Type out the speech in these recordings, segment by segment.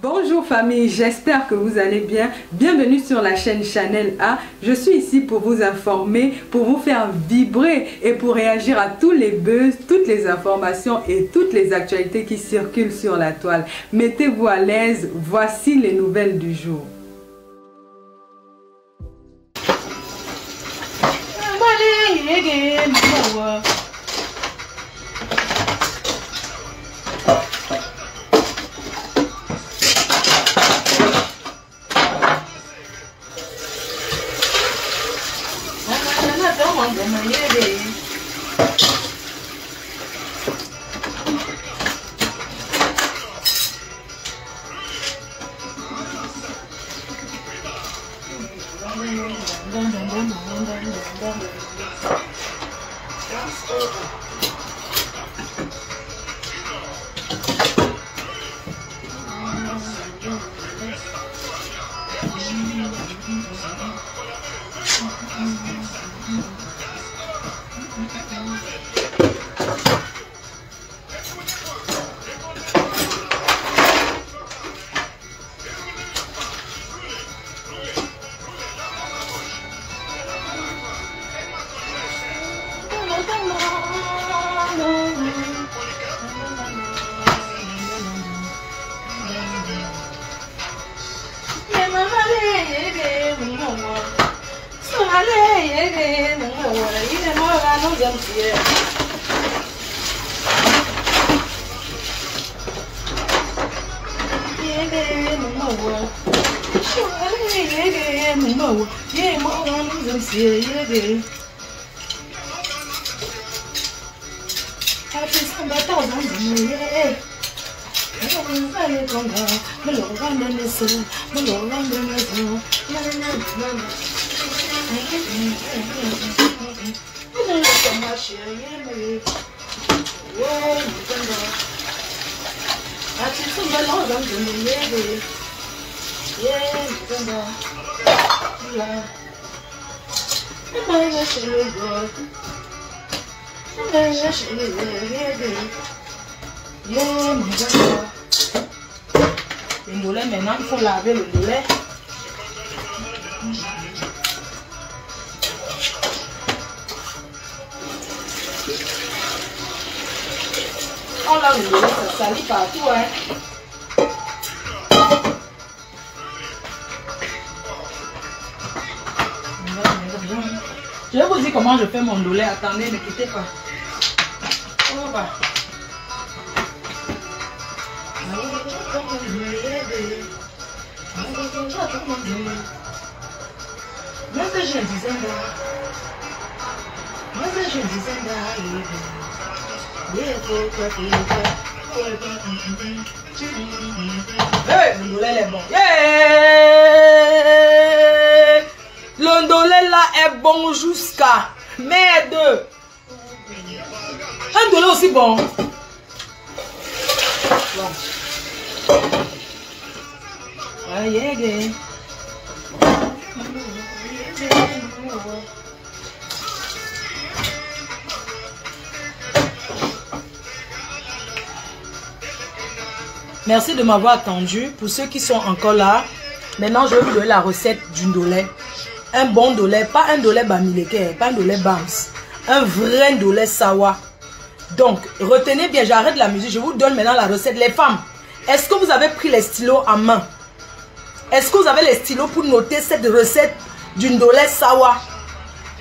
Bonjour famille, j'espère que vous allez bien. Bienvenue sur la chaîne Chanel A. Je suis ici pour vous informer, pour vous faire vibrer et pour réagir à tous les buzz, toutes les informations et toutes les actualités qui circulent sur la toile. Mettez-vous à l'aise, voici les nouvelles du jour. Le ndolé, maintenant, il faut laver le ndolé. On lave le ndolé, ça salit partout, hein. Je vais vous dire comment je fais mon ndolé. Attendez, ne quittez pas. On va. Hey, le ndolé est bon. Yeah! Le ndolé là est bon jusqu'à merde. Un ndolé aussi bon. Merci de m'avoir attendu. Pour ceux qui sont encore là, maintenant je vais vous donner la recette du ndolé. Un bon ndolé, pas un ndolé bamileke, pas un ndolé bams. Un vrai ndolé sawa. Donc, retenez bien, j'arrête la musique, je vous donne maintenant la recette. Les femmes, est-ce que vous avez pris les stylos en main? Est-ce que vous avez les stylos pour noter cette recette du ndolé sawa?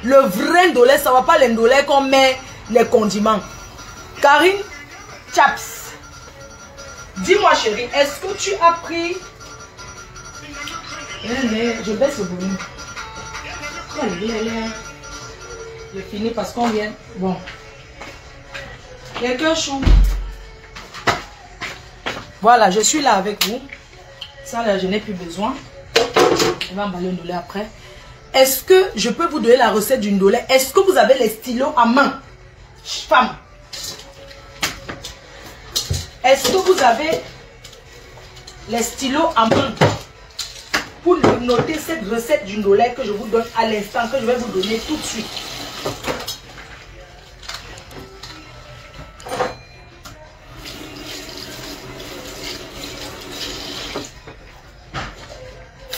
Le vrai ndolé sawa, pas les ndolé qu'on met les condiments. Karine Chaps, dis-moi chérie, est-ce que tu as pris... Je baisse le volume. Je finis parce qu'on vient... Bon. Quelqu'un chaud. Voilà, je suis là avec vous. Ça, là, je n'ai plus besoin. On va emballer le ndolé après. Est-ce que je peux vous donner la recette du ndolé? Est-ce que vous avez les stylos à main? Femme. Est-ce que vous avez les stylos à main pour noter cette recette du ndolé que je vous donne à l'instant, que je vais vous donner tout de suite?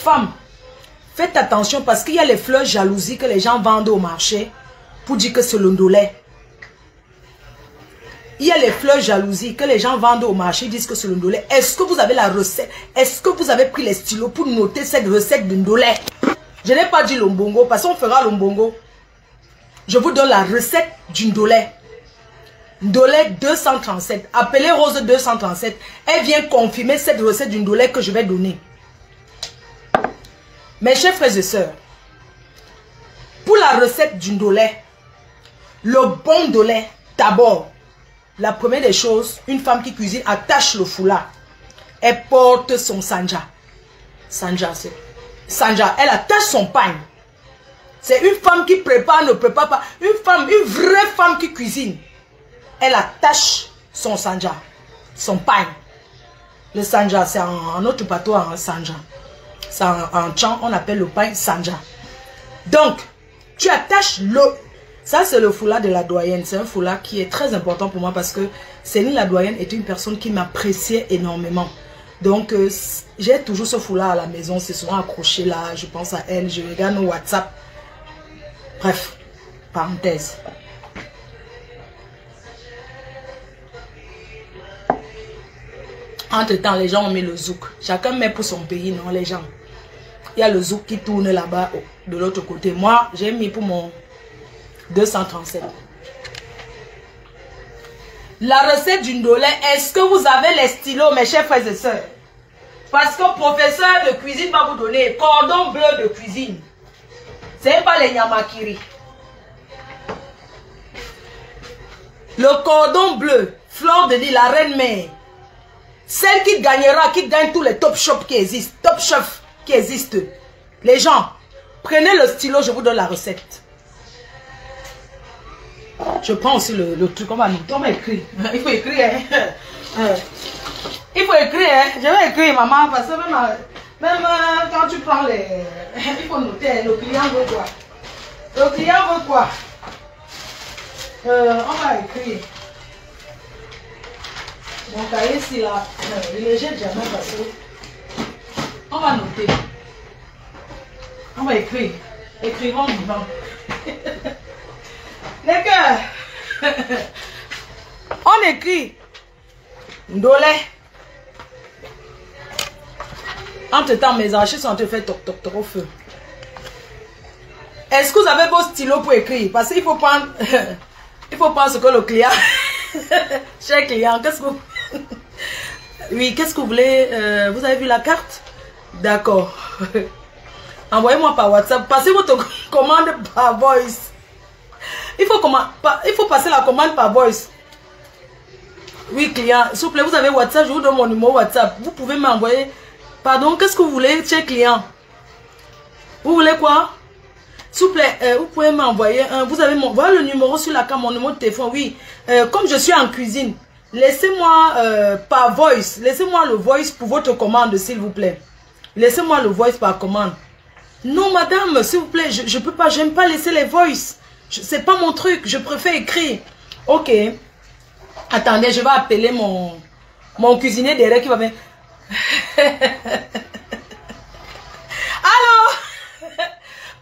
femmes, faites attention parce qu'il y a les fleurs jalousie que les gens vendent au marché pour dire que c'est le ndolé. Il y a les fleurs jalousie que les gens vendent au marché, disent que c'est le ndolé. Est-ce que vous avez la recette? Est-ce que vous avez pris les stylos pour noter cette recette de ndolé? Je n'ai pas dit l'ombongo parce qu'on fera l'ombongo. Je vous donne la recette du ndolé. Ndolé 237. Appelez Rose 237. Elle vient confirmer cette recette du ndolé que je vais donner. Mes chers frères et sœurs, pour la recette du ndolé, le bon ndolé, d'abord, la première des choses, une femme qui cuisine attache le foulard. Elle porte son sanja. Sanja, c'est... Sanja, elle attache son pain. C'est une femme qui prépare, ne prépare pas. Une vraie femme qui cuisine. Elle attache son sanja, son pain. Le sanja, c'est en notre patois, un sanja. C'est en chant, on appelle le pain sanja. Donc, tu attaches le... Ça, c'est le foulard de la doyenne. C'est un foulard qui est très important pour moi parce que Céline la doyenne est une personne qui m'appréciait énormément. Donc, j'ai toujours ce foulard à la maison. C'est souvent accroché là. Je pense à elle. Je regarde nos WhatsApp. Bref, parenthèse. Entre-temps, les gens ont mis le zouk. Chacun met pour son pays, non, les gens. Il y a le zouk qui tourne là-bas, de l'autre côté. Moi, j'ai mis pour mon 237. La recette du ndolé, est-ce que vous avez les stylos, mes chers frères et sœurs? Parce que le professeur de cuisine va vous donner cordon bleu de cuisine. C'est pas les nyamakiri. Le cordon bleu, Fleur de Lys, la reine mère. Celle qui gagnera, qui gagne tous les top shops qui existent, top chefs qui existent. Les gens, prenez le stylo, je vous donne la recette. Je prends aussi le truc, on va écrire. Il faut écrire. Il faut écrire. Je vais écrire, maman, parce que même quand tu prends les... Il faut noter, le client veut quoi. Le client veut quoi. On va écrire. Mon cahier ici là, je ne le jette jamais parce que on va noter. On va écrire. Écrivons vivant. Les gars, on écrit ndolé. Entre-temps, mes archives sont en train de faire toc toc toc au feu. Est-ce que vous avez vos stylos pour écrire? Parce qu'il faut prendre, il faut prendre ce que le client, cher client, qu'est-ce que vous... Oui, qu'est-ce que vous voulez? Vous avez vu la carte? D'accord. Envoyez-moi par WhatsApp. Passez votre commande par voice. Il faut passer la commande par voice. Oui, client. S'il vous plaît, vous avez WhatsApp. Je vous donne mon numéro WhatsApp. Vous pouvez m'envoyer. Pardon, qu'est-ce que vous voulez, cher client? Vous voulez quoi? S'il vous plaît, vous pouvez m'envoyer un... Vous avez voilà le numéro sur la carte, mon numéro de téléphone. Oui, comme je suis en cuisine, laissez-moi par voice. Laissez-moi le voice pour votre commande, s'il vous plaît. Laissez-moi le voice par commande. Non, madame, s'il vous plaît, je peux pas, j'aime pas laisser les voice. C'est pas mon truc, je préfère écrire. Ok. Attendez, je vais appeler mon cuisinier derrière qui va venir. Allô?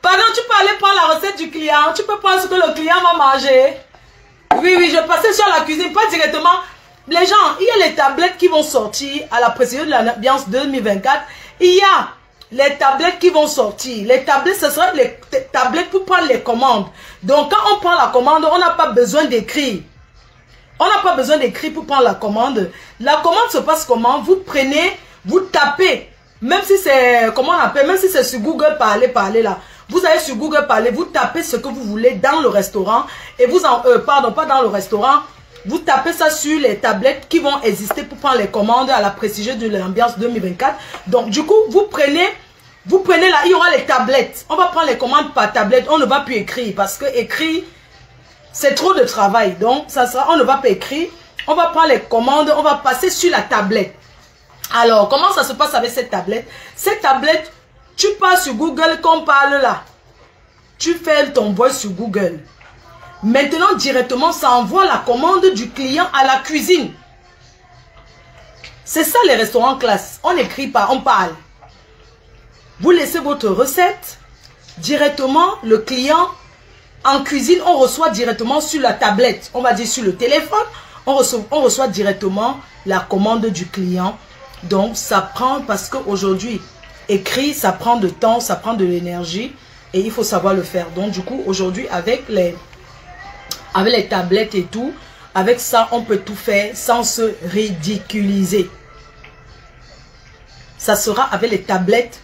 Pardon, tu peux aller prendre la recette du client. Tu peux prendre ce que le client va manger. Oui, je passais sur la cuisine, pas directement. Les gens, il y a les tablettes qui vont sortir à la précision de l'ambiance 2024. Il y a les tablettes qui vont sortir. Les tablettes, ce sera les tablettes pour prendre les commandes. Donc, quand on prend la commande, on n'a pas besoin d'écrire. On n'a pas besoin d'écrire pour prendre la commande. La commande se passe comment? Vous prenez, vous tapez. Même si c'est, comment on appelle? Même si c'est sur Google parler là. Vous allez sur Google Parler, vous tapez ce que vous voulez dans le restaurant. Et vous en... pardon, pas dans le restaurant. Vous tapez ça sur les tablettes qui vont exister pour prendre les commandes à la prestigieuse de l'ambiance 2024. Donc, du coup, vous prenez là, il y aura les tablettes. On va prendre les commandes par tablette. On ne va plus écrire parce que écrire, c'est trop de travail. Donc, ça sera, on ne va pas écrire. On va prendre les commandes, on va passer sur la tablette. Alors, comment ça se passe avec cette tablette? Cette tablette, tu pars sur Google qu'on parle là. Tu fais ton voice sur Google. Maintenant, directement, ça envoie la commande du client à la cuisine. C'est ça les restaurants classe. On n'écrit pas, on parle. Vous laissez votre recette directement, le client en cuisine, on reçoit directement sur la tablette, on va dire sur le téléphone, on reçoit directement la commande du client. Donc ça prend, parce qu'aujourd'hui, écrit, ça prend de temps, ça prend de l'énergie et il faut savoir le faire. Donc du coup, aujourd'hui, avec les tablettes et tout, avec ça, on peut tout faire sans se ridiculiser. Ça sera avec les tablettes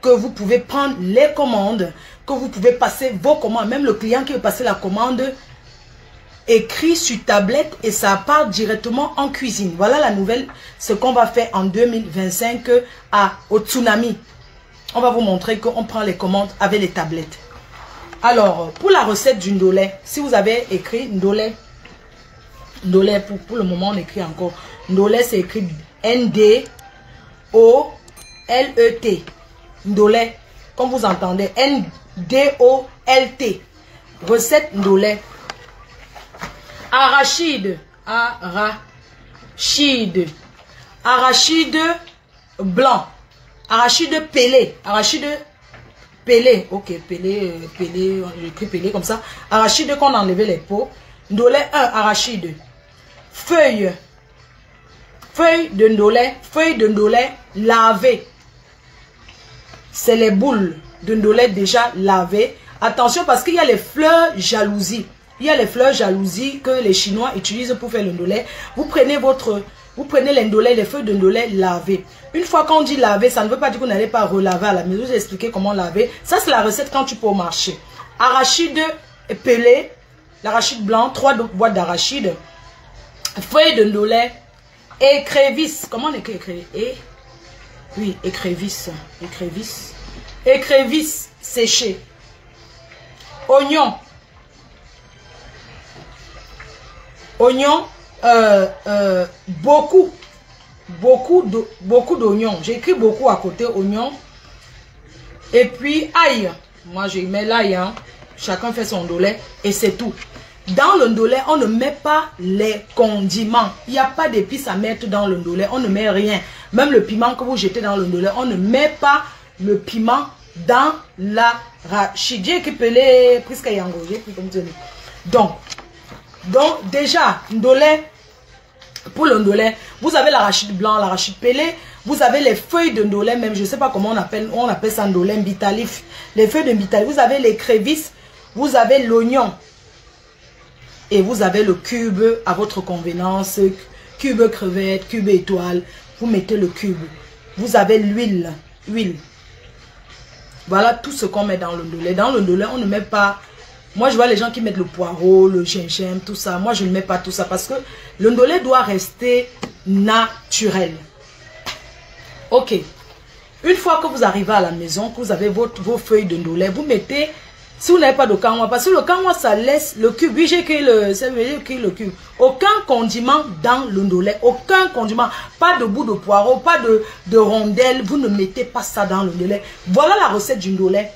que vous pouvez prendre les commandes, que vous pouvez passer vos commandes. Même le client qui veut passer la commande écrit sur tablette et ça part directement en cuisine. Voilà la nouvelle, ce qu'on va faire en 2025 au Tsunami. On va vous montrer qu'on prend les commandes avec les tablettes. Alors, pour la recette du ndolé, si vous avez écrit ndolé, pour le moment on écrit encore. Ndolé, c'est écrit N-D-O-L-E-T. Ndolé, comme vous entendez, N-D-O-L-T. Recette ndolé. Arachide. Arachide. Arachide blanc. Arachide pelé. Arachide pelé. Ok, pelé, j'écris pelé comme ça. Arachide qu'on a enlevé les peaux. Ndolé 1, arachide. Feuille. Feuille de ndolé. Feuille de ndolé lavée. C'est les boules de ndolé déjà lavées. Attention parce qu'il y a les fleurs jalousie. Il y a les fleurs jalousie que les Chinois utilisent pour faire le ndolé. Vous prenez les ndolé, les feuilles de ndolé lavées. Une fois qu'on dit laver, ça ne veut pas dire que vous n'allez pas relaver à la maison. Je vais vous expliquer comment laver. Ça, c'est la recette quand tu peux au marché. Arachide pelé, l'arachide blanc, 3 boîtes d'arachide, feuilles de ndolé, écrevisse. Comment on écrit écrevisse? Oui, écrevisse. Écrevisse. Écrevisse séchée. Oignon. Oignon, beaucoup d'oignons. J'ai écrit beaucoup à côté, oignon. Et puis ail. Moi, je mets l'ail. Hein. Chacun fait son ndolé et c'est tout. Dans le ndolé, on ne met pas les condiments. Il n'y a pas d'épices à mettre dans le ndolé. On ne met rien. Même le piment que vous jetez dans le ndolé, on ne met pas le piment dans l'arachide. J'ai écrit pelé, presque yango. J'ai écrit comme ça. Donc déjà, ndolé, pour le ndolé, vous avez l'arachide blanc, l'arachide pelé, vous avez les feuilles de ndolé, même je ne sais pas comment on appelle ça ndolé, bitalif. Les feuilles de bitalif, vous avez les crévisses, vous avez l'oignon et vous avez le cube à votre convenance, cube crevette, cube étoile, vous mettez le cube. Vous avez l'huile. Voilà tout ce qu'on met dans le ndolé. Dans le ndolé, on ne met pas... Moi, je vois les gens qui mettent le poireau, le gingembre, tout ça. Moi, je ne mets pas tout ça parce que le ndolé doit rester naturel. Ok. Une fois que vous arrivez à la maison, que vous avez vos feuilles de ndolé, vous mettez, si vous n'avez pas de kanwa, parce que le kanwa, ça laisse le cube. Oui, j'ai écrit le cube. Aucun condiment dans le ndolé. Aucun condiment. Pas de bout de poireau, pas de rondelles. Vous ne mettez pas ça dans le ndolé. Voilà la recette du ndolé.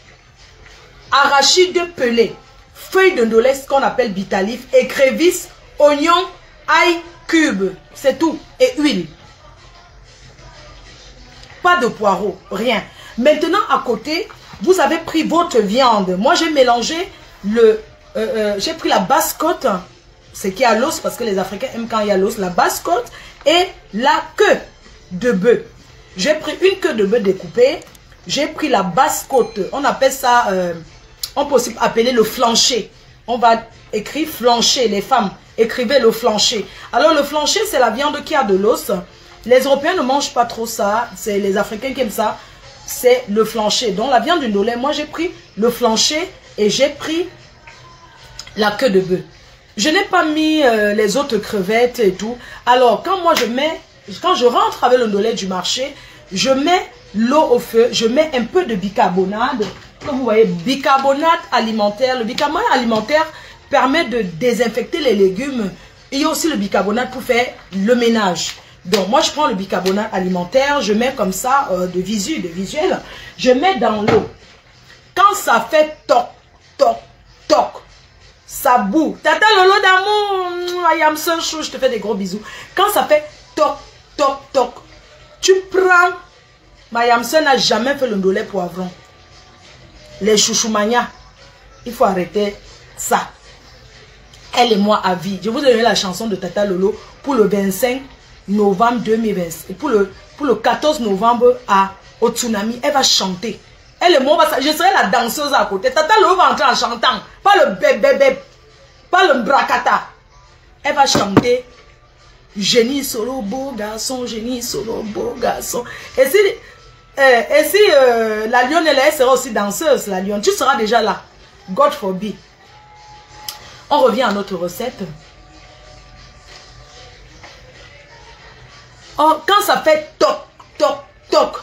Arachide pelé. Feuille de ndolé, ce qu'on appelle bitalif, écrevisse, oignon, ail, cube. C'est tout. Et huile. Pas de poireau, rien. Maintenant, à côté, vous avez pris votre viande. Moi, j'ai mélangé j'ai pris la basse-côte, ce qui est à l'os, parce que les Africains aiment quand il y a l'os, la basse-côte et la queue de bœuf. J'ai pris une queue de bœuf découpée. J'ai pris la basse-côte. On appelle ça... on peut aussi appeler le flancher. On va écrire flancher, les femmes. Écrivez le flancher. Alors le flancher, c'est la viande qui a de l'os. Les Européens ne mangent pas trop ça. C'est les Africains qui aiment ça. C'est le flancher. Donc la viande du ndolé, moi j'ai pris le flancher et j'ai pris la queue de bœuf. Je n'ai pas mis les autres crevettes et tout. Alors quand moi quand je rentre avec le ndolé du marché, je mets l'eau au feu, je mets un peu de bicarbonate. Comme vous voyez, bicarbonate alimentaire. Le bicarbonate alimentaire permet de désinfecter les légumes. Il y a aussi le bicarbonate pour faire le ménage. Donc, moi, je prends le bicarbonate alimentaire, je mets comme ça, de visuel. Je mets dans l'eau. Quand ça fait toc, toc, toc, ça boue. Tata Lolo d'amour, I am so chou, je te fais des gros bisous. Quand ça fait toc, toc, toc, tu prends Mayam Sen n'a jamais fait le ndolé poivron. Les chouchoumania, il faut arrêter ça. Elle et moi à vie. Je vous ai donné la chanson de Tata Lolo pour le 25 novembre 2020. Et pour le 14 novembre au Tsunami, elle va chanter. Elle et moi, je serai la danseuse à côté. Tata Lolo va entrer en chantant. Pas le bébé, pas le bracata. Elle va chanter. Génie solo, beau garçon, génie solo, beau garçon. Et si la lionne, elle sera aussi danseuse, la lionne, tu seras déjà là. God forbid. On revient à notre recette. Oh, quand ça fait toc, toc, toc,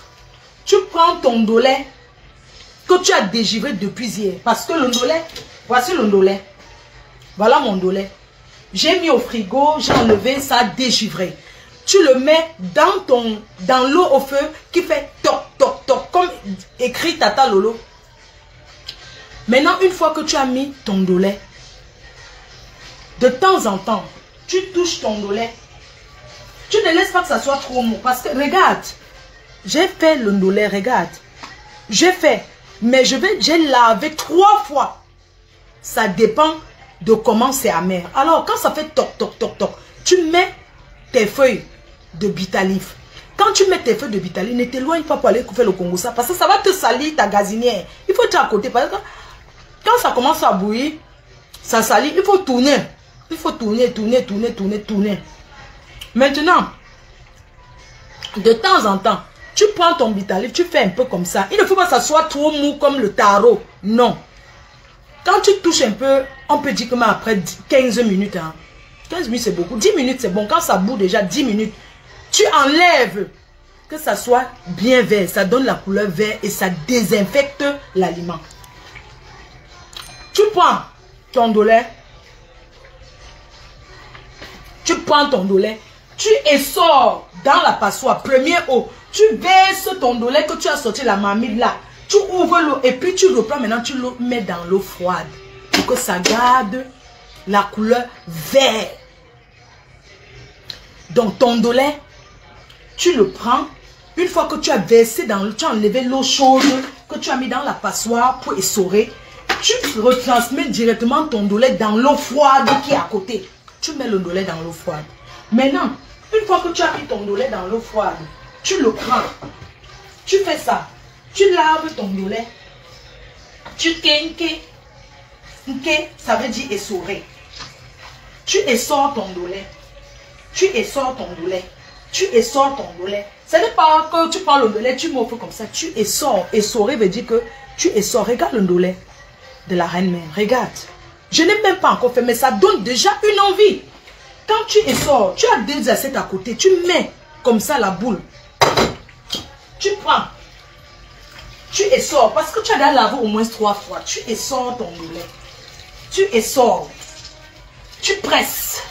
tu prends ton ndolé que tu as dégivré depuis hier. Parce que le ndolé, voici le ndolé. Voilà mon ndolé. J'ai mis au frigo, j'ai enlevé, ça a dégivré. Tu le mets dans l'eau au feu qui fait toc, toc, toc, comme écrit Tata Lolo. Maintenant, une fois que tu as mis ton ndolé, de temps en temps, tu touches ton ndolé. Tu ne laisses pas que ça soit trop mou. Parce que, regarde, j'ai fait le ndolé, regarde. J'ai fait, mais j'ai lavé 3 fois. Ça dépend de comment c'est amer. Alors, quand ça fait toc, toc, toc, toc, tu mets tes feuilles de bitalif. Quand tu mets tes feuilles de bitalif, ne t'éloigne pas pour aller faire le Congo ça. Parce que ça va te salir ta gazinière. Il faut être à côté. Parce que quand ça commence à bouillir, ça salit. Il faut tourner. Il faut tourner, tourner, tourner, tourner, tourner. Maintenant, de temps en temps, tu prends ton bitalif, tu fais un peu comme ça. Il ne faut pas que ça soit trop mou comme le taro. Non. Quand tu touches un peu, on peut dire que même après 15 minutes, hein, 15 minutes c'est beaucoup, 10 minutes c'est bon. Quand ça bout déjà 10 minutes, tu enlèves que ça soit bien vert. Ça donne la couleur vert et ça désinfecte l'aliment. Tu prends ton ndolé. Tu prends ton ndolé. Tu essors dans la passoire. Premier eau. Tu baisses ton ndolé que tu as sorti la marmite là. Tu ouvres l'eau et puis tu reprends maintenant, tu le mets dans l'eau froide. Pour que ça garde la couleur vert. Donc ton ndolé, tu le prends. Une fois que tu as versé dans l'eau, tu as enlevé l'eau chaude que tu as mis dans la passoire pour essorer. Tu retransmets directement ton ndolé dans l'eau froide qui est à côté. Tu mets le ndolé dans l'eau froide. Maintenant, une fois que tu as mis ton ndolé dans l'eau froide, tu le prends. Tu fais ça. Tu laves ton ndolé. Tu kenke. Nke, ça veut dire essorer. Tu essors ton ndolé. Tu essors ton ndolé. Tu essors ton ndolé. Ce n'est pas que tu prends le ndolé, tu m'offres comme ça. Tu essors. Essorer veut dire que tu essors. Regarde le ndolé de la reine-mère. Regarde. Je n'ai même pas encore fait, mais ça donne déjà une envie. Quand tu essors, tu as 2 assiettes à côté. Tu mets comme ça la boule. Tu prends. Tu essors. Parce que tu as déjà lavé au moins 3 fois. Tu essors ton ndolé. Tu essors. Tu presses.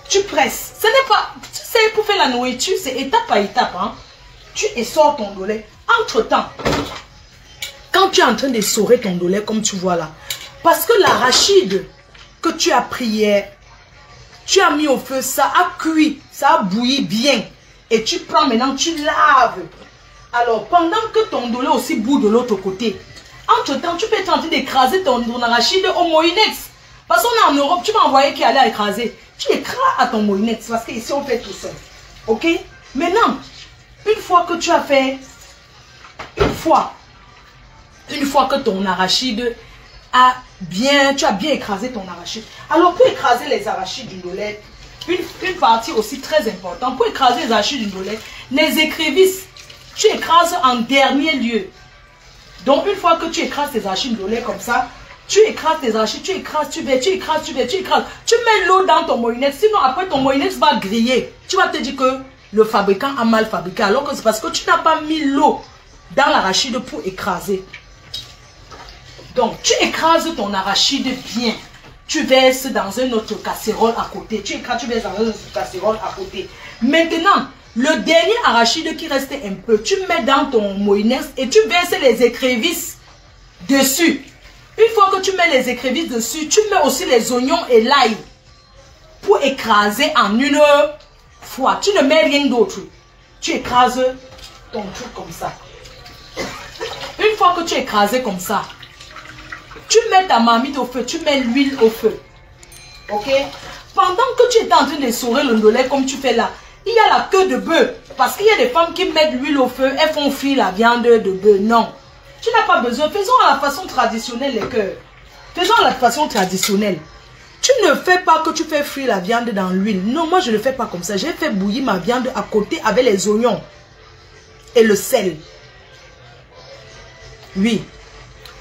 Tu presses. Ce n'est pas... Tu sais, pour faire la nourriture, c'est étape par étape. Hein? Tu essors ton ndolé. Entre-temps, quand tu es en train d'essorer ton ndolé, comme tu vois là, parce que l'arachide que tu as pris hier, tu as mis au feu, ça a cuit, ça a bouilli bien. Et tu prends maintenant, tu laves. Alors, pendant que ton ndolé aussi bout de l'autre côté, entre-temps, tu peux être en train d'écraser ton arachide au Moinex. Parce qu'on est en Europe, tu vas envoyer qui allait écraser. Tu écrases à ton Moinex parce qu'ici, on fait tout seul. Ok? Maintenant, une fois que tu as fait, une fois que ton arachide tu as bien écrasé ton arachide. Alors, pour écraser les arachides du ndolé, une partie aussi très importante, pour écraser les arachides du ndolé, les écrevisses, tu écrases en dernier lieu. Donc, une fois que tu écrases tes arachides du ndolé comme ça, tu écrases tes arachides, tu écrases, tu écrases. Tu mets l'eau dans ton moïnex, sinon après ton moïnex va griller. Tu vas te dire que le fabricant a mal fabriqué, alors que c'est parce que tu n'as pas mis l'eau dans l'arachide pour écraser. Donc, tu écrases ton arachide bien. Tu verses dans une autre casserole à côté. Tu écrases, tu verses dans une autre casserole à côté. Maintenant, le dernier arachide qui restait un peu, tu mets dans ton moïnex et tu verses les écrevisses dessus. Une fois que tu mets les écrevisses dessus, tu mets aussi les oignons et l'ail pour écraser en une fois. Tu ne mets rien d'autre. Tu écrases ton truc comme ça. Une fois que tu as écrasé comme ça, tu mets ta marmite au feu, tu mets l'huile au feu. Ok? Pendant que tu es en train de sourer le ndolé comme tu fais là, il y a la queue de bœuf. Parce qu'il y a des femmes qui mettent l'huile au feu, elles font frire la viande de bœuf. Non. Tu n'as pas besoin. Faisons à la façon traditionnelle les cœurs. Faisons à la façon traditionnelle. Tu ne fais pas que tu fais frire la viande dans l'huile. Non, moi je ne fais pas comme ça. J'ai fait bouillir ma viande à côté avec les oignons et le sel. Oui.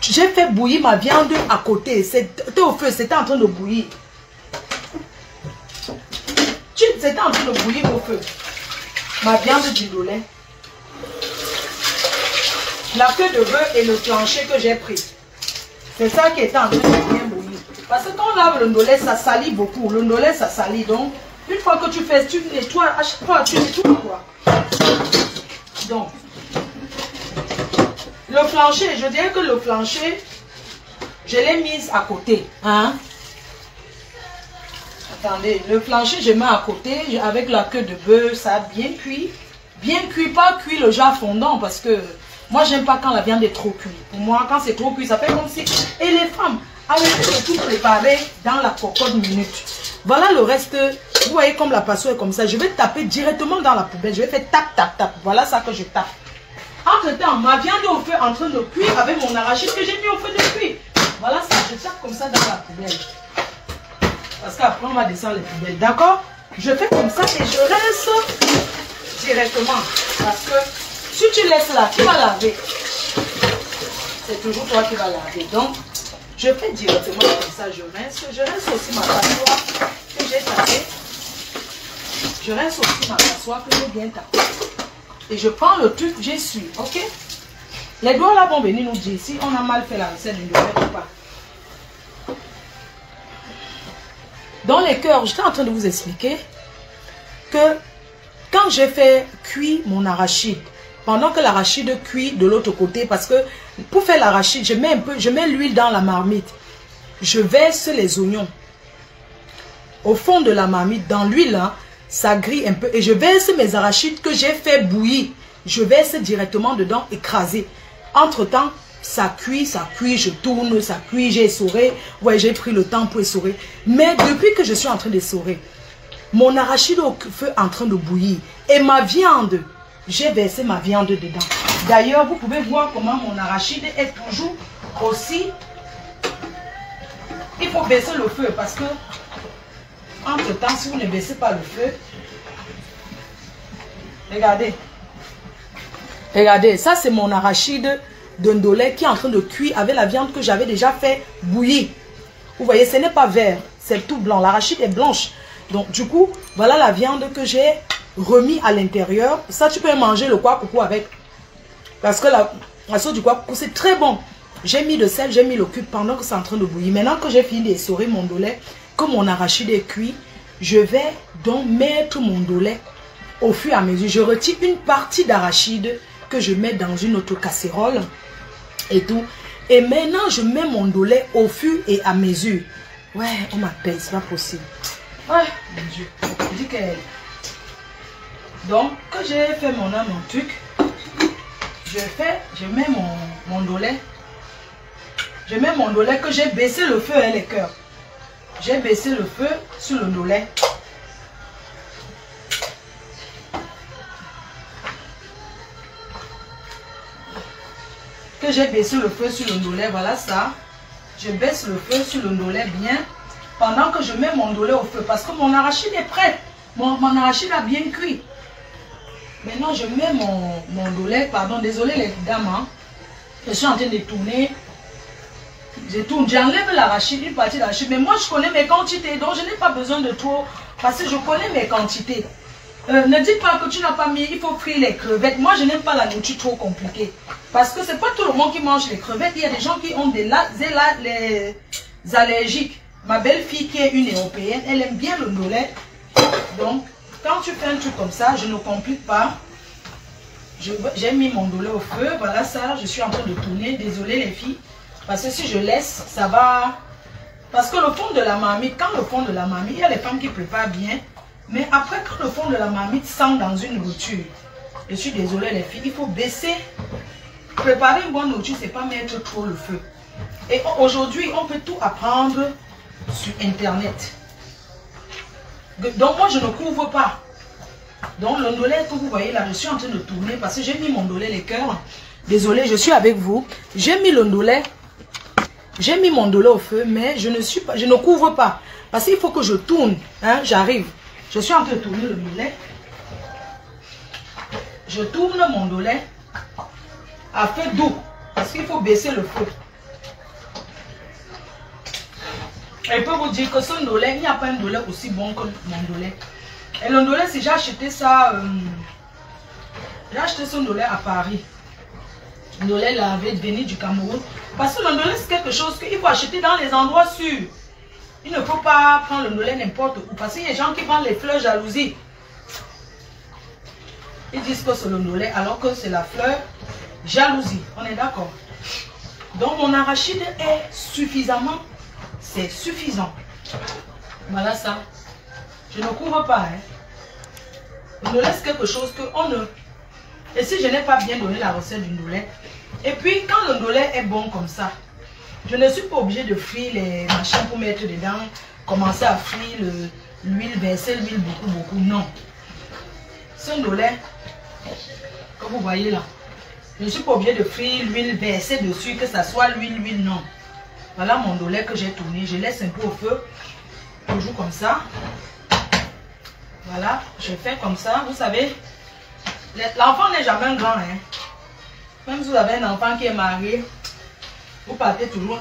J'ai fait bouillir ma viande à côté. C'était au feu, c'était en train de bouillir. C'était en train de bouillir au feu. Ma viande du ndolé. La queue de bœuf et le plancher que j'ai pris. C'est ça qui était en train de bien bouillir. Parce que quand on lave le ndolé, ça salit beaucoup. Le ndolé, ça salit. Donc, une fois que tu fais, tu nettoies. À chaque fois, tu nettoies quoi. Donc, le plancher, je dirais que le plancher, je l'ai mis à côté. Hein? Attendez, le plancher, je mets à côté avec la queue de bœuf, ça a bien cuit. Bien cuit, pas cuit le genre fondant parce que moi, j'aime pas quand la viande est trop cuite. Pour moi, quand c'est trop cuit, ça fait comme si... Et les femmes, arrêtez de tout préparer dans la cocotte minute. Voilà le reste. Vous voyez comme la passoire est comme ça. Je vais taper directement dans la poubelle. Je vais faire tap, tap, tap. Voilà ça que je tape. Entre-temps, ma viande est au feu en train de cuire avec mon arachide que j'ai mis au feu de cuire. Voilà ça, je tape comme ça dans la poubelle. Parce qu'après, on va descendre les poubelles. D'accord? Je fais comme ça et je rince directement. Parce que si tu laisses là, tu vas laver. C'est toujours toi qui vas laver. Donc, je fais directement comme ça. Je rince. Je rince aussi ma passoire que j'ai tapée. Je rince aussi ma passoire que j'ai bien tapée. Et je prends le truc, j'essuie. Ok? Les doigts là vont venir nous dire si on a mal fait la recette du ndolé ou pas. Dans les cœurs, j'étais en train de vous expliquer que quand j'ai fait cuire mon arachide, pendant que l'arachide cuit de l'autre côté, parce que pour faire l'arachide, je mets l'huile dans la marmite. Je verse les oignons au fond de la marmite, dans l'huile, hein, ça grille un peu. Et je verse mes arachides que j'ai fait bouillir. Je verse directement dedans, écrasé. Entre-temps, ça cuit, je tourne, ça cuit, j'ai essoré. Ouais, j'ai pris le temps pour essorer. Mais depuis que je suis en train d'essorer, mon arachide au feu en train de bouillir. Et ma viande, j'ai versé ma viande dedans. D'ailleurs, vous pouvez voir comment mon arachide est toujours aussi. Il faut baisser le feu parce que, entre-temps, si vous ne baissez pas le feu, regardez. Regardez, ça c'est mon arachide de ndolé qui est en train de cuire avec la viande que j'avais déjà fait bouillir. Vous voyez, ce n'est pas vert, c'est tout blanc. L'arachide est blanche. Donc, du coup, voilà la viande que j'ai remis à l'intérieur. Ça, tu peux manger le kwakoukou avec. Parce que la sauce du kwakoukou, c'est très bon. J'ai mis le sel, j'ai mis le cube pendant que c'est en train de bouillir. Maintenant que j'ai fini d'essorer mon ndolé, que mon arachide est cuit, je vais donc mettre mon ndolé au fur et à mesure. Je retire une partie d'arachide que je mets dans une autre casserole et tout. Et maintenant, je mets mon ndolé au fur et à mesure. Ouais, on m'appelle, c'est pas possible. Ouais, mon Dieu. Je dis que... Donc, quand j'ai fait mon truc, je mets mon ndolé. Je mets mon ndolé que j'ai baissé le feu, hein, les cœurs. J'ai baissé le feu sur le ndolé. Que j'ai baissé le feu sur le ndolé, voilà ça. Je baisse le feu sur le ndolé bien. Pendant que je mets mon ndolé au feu. Parce que mon arachide est prêt. Mon arachide a bien cuit. Maintenant, je mets mon ndolé. Pardon, désolé les dames. Hein. Je suis en train de tourner. Je tourne. J'enlève l'arachide, une partie d'arachide. Mais moi, je connais mes quantités. Donc, je n'ai pas besoin de trop. Parce que je connais mes quantités. Ne dites pas que tu n'as pas mis, il faut frire les crevettes. Moi, je n'aime pas la nourriture trop compliquée. Parce que c'est pas tout le monde qui mange les crevettes. Il y a des gens qui ont les allergiques. Ma belle-fille qui est une européenne, elle aime bien le ndolé. Donc, quand tu fais un truc comme ça, je ne complique pas. J'ai mis mon ndolé au feu. Voilà ça, je suis en train de tourner. Désolée les filles. Parce que si je laisse, ça va... Parce que le fond de la marmite, quand le fond de la marmite, il y a les femmes qui préparent bien. Mais après, quand le fond de la marmite sent dans une nourriture, Je suis désolée les filles, il faut baisser. Préparer une bonne nourriture, c'est pas mettre trop le feu. Et aujourd'hui, on peut tout apprendre sur Internet. Donc moi, je ne couvre pas. Donc l'ondolé que vous voyez là, je suis en train de tourner parce que j'ai mis mon ondolé les cœurs. Désolée, je suis avec vous. J'ai mis l'ondolé. J'ai mis mon ondolé au feu, mais je ne couvre pas. Parce qu'il faut que je tourne. Hein, j'arrive. Je suis en train de tourner le ondolé. Je tourne mon ondolé à feu doux. Parce qu'il faut baisser le feu. Et je peux vous dire que ce ondolé, il n'y a pas un ondolé aussi bon que mon ondolé. Et l'ondolé, si j'ai acheté ça, j'ai acheté ce ondolé à Paris. L'ondolé lavé venu du Cameroun. Parce que l'ondolé, c'est quelque chose qu'il faut acheter dans les endroits sûrs. Il ne faut pas prendre l'ondolé n'importe où. Parce qu'il y a des gens qui vendent les fleurs jalousie. Ils disent que c'est l'ondolé alors que c'est la fleur jalousie. On est d'accord? Donc mon arachide est suffisamment. C'est suffisant. Voilà ça. Je ne couvre pas. Hein. Je me laisse quelque chose que on ne... Et si je n'ai pas bien donné la recette du ndolé. Et puis quand le ndolé est bon comme ça, je ne suis pas obligée de frire les machins pour mettre dedans. Commencer à frire l'huile, verser l'huile beaucoup. Non. Ce ndolé que vous voyez là, je ne suis pas obligée de frire l'huile, verser dessus, que ça soit l'huile, non. Voilà mon ndolé que j'ai tourné. Je laisse un peu au feu. Toujours comme ça. Voilà, je fais comme ça. Vous savez, l'enfant n'est jamais grand. Hein. Même si vous avez un enfant qui est marié, vous partez toujours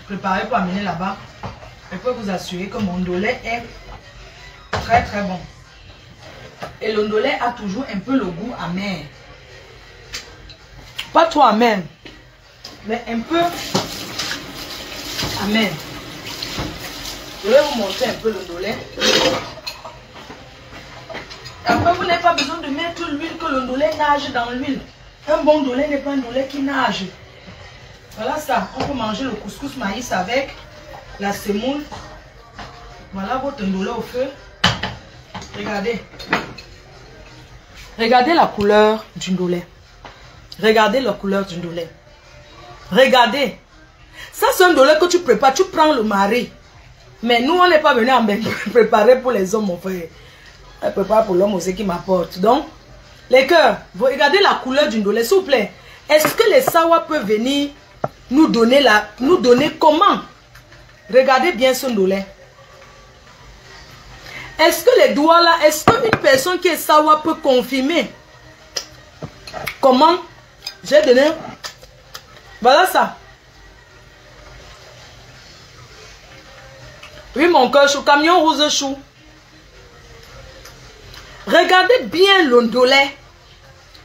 préparer pour amener là-bas. Je peux vous assurer que mon ndolé est très bon. Et le ndolé a toujours un peu le goût amer. Pas trop amer, mais un peu amer. Je vais vous montrer un peu le ndolé. Après, vous n'avez pas besoin de mettre l'huile, que le ndolé nage dans l'huile. Un bon ndolé n'est pas un ndolé qui nage. Voilà ça. On peut manger le couscous maïs avec la semoule. Voilà votre ndolé au feu. Regardez. Regardez la couleur du ndolé. Regardez la couleur du ndolé. Regardez. Ça, c'est un ndolé que tu prépares. Tu prends le mari. Mais nous, on n'est pas venu en préparer pour les hommes, mon frère. Elle prépare pour l'homme aussi qui m'apporte. Donc, les cœurs, vous regardez la couleur du ndolé, s'il vous plaît. Est-ce que les sawa peuvent venir nous donner comment? Regardez bien ce ndolé. Est-ce que les doigts là, est-ce qu'une personne qui est sawa peut confirmer comment j'ai donné? Voilà ça. Oui, mon cœur chou, camion rose chou. Regardez bien le ndolé.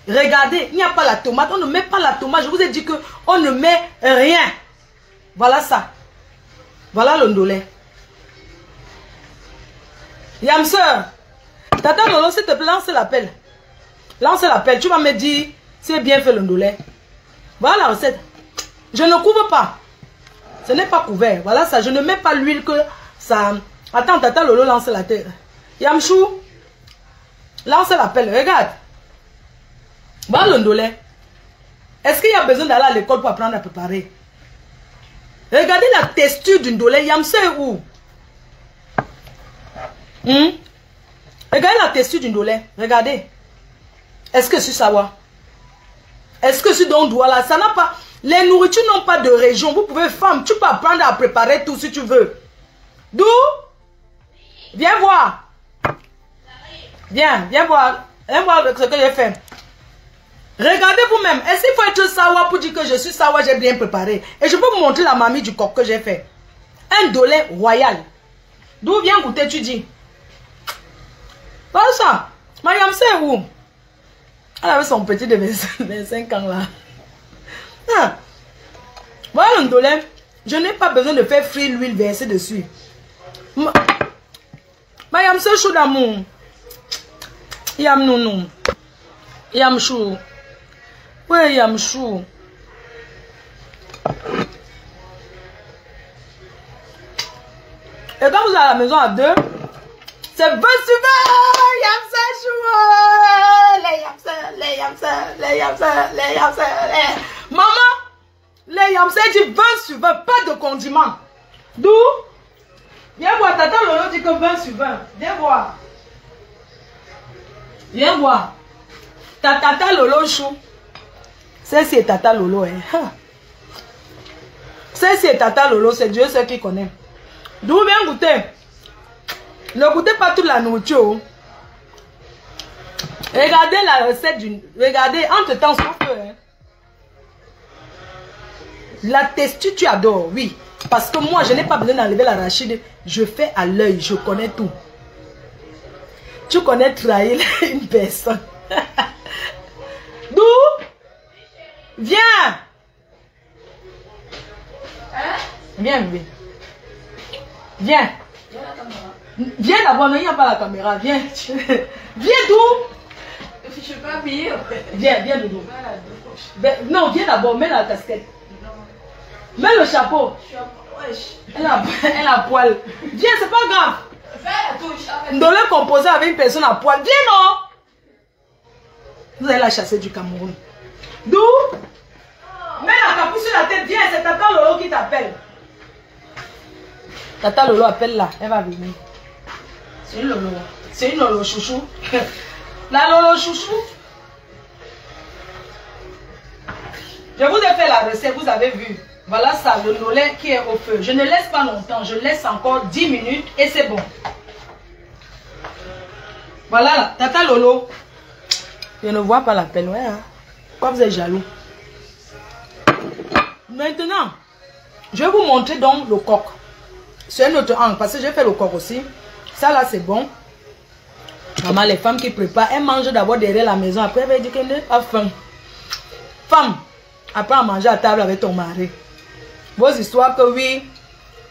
Regardez, il n'y a pas la tomate. On ne met pas la tomate. Je vous ai dit qu'on ne met rien. Voilà ça. Voilà le ndolé. Yamseur, Tata Lolo, s'il te plaît, lance l'appel. Lance l'appel. Tu vas me dire si c'est bien fait le ndolé. Voilà la recette. Je ne couvre pas. Ce n'est pas couvert. Voilà ça. Je ne mets pas l'huile que ça... Attends, Tata Lolo, lance la tête. Yamchou, lance l'appel. Regarde. Voilà le ndolé. Est-ce qu'il y a besoin d'aller à l'école pour apprendre à préparer? Regardez la texture du ndolé. Yamse où? Regardez la texture du ndolé. Regardez. Est-ce que c'est sawa? Est-ce que c'est dans doigt là? Ça n'a pas... Les nourritures n'ont pas de région. Vous pouvez, femme, tu peux apprendre à préparer tout si tu veux. D'où? Viens voir. Viens voir. Viens voir ce que j'ai fait. Regardez vous-même. Est-ce qu'il faut être sawa pour dire que je suis sawa, j'ai bien préparé? Et je peux vous montrer la mamie du coq que j'ai fait. Un ndolé royal. D'où vient goûter, tu dis? Voilà ça. Mariam, c'est où? Elle avait son petit de 25 ans là. Ah. Voilà le ndolé. Je n'ai pas besoin de faire frire l'huile versée dessus. Mariam, c'est chaud d'amour. Yam nounou. Yam chou. Ouais, yam chou. Et quand vous êtes à la maison à deux, c'est bon super. Yam c'est chou. les yamsés. Maman, les yamsés dit 20 sur 20, pas de condiments. D'où? Viens voir, tata Lolo dit que 20 sur 20. Viens voir. Viens voir. Ta tata Lolo chou. C'est tata Lolo. Hein. C'est tata Lolo, c'est Dieu seul qui connaît. D'où viens goûter? Ne goûtez pas toute la nourriture. Regardez la recette d'une... Regardez, entre-temps, sauf que... Hein. La texture, tu adores, oui. Parce que moi, je n'ai pas besoin d'enlever l'arachide. Je fais à l'œil, je connais tout. Tu connais trahir une personne. D'où? Viens. Hein? Viens, oui. Viens. Viens d'abord, non, il n'y a pas la caméra. Viens. Viens d'où? Je ne suis pas habillée. Viens, viens d'où? Non, viens d'abord, mets la casquette. Mets le chapeau. Elle a poil. Viens, c'est pas grave. Fais la touche. Dans le composé avec une personne à poil. Viens, non? Vous allez la chasser du Cameroun. D'où? Mets la capuche sur la tête. Viens, c'est Tata Lolo qui t'appelle. Tata Lolo appelle là. Elle va venir. C'est une Lolo. C'est une Lolo chouchou. La Lolo chouchou. Je vous ai fait la recette, vous avez vu. Voilà ça, le nolet qui est au feu. Je ne laisse pas longtemps, je laisse encore 10 minutes et c'est bon. Voilà, Tata Lolo. Je ne vois pas l'appel, ouais. Hein. Pourquoi vous êtes jaloux? Maintenant, je vais vous montrer donc le coq. C'est un autre angle, parce que j'ai fait le coq aussi. Ça là, c'est bon. Maman, les femmes qui préparent, elles mangent d'abord derrière la maison. Après, elles vont dire qu'elles n'ont pas faim. Femme, apprends à manger à table avec ton mari. Vos histoires que oui,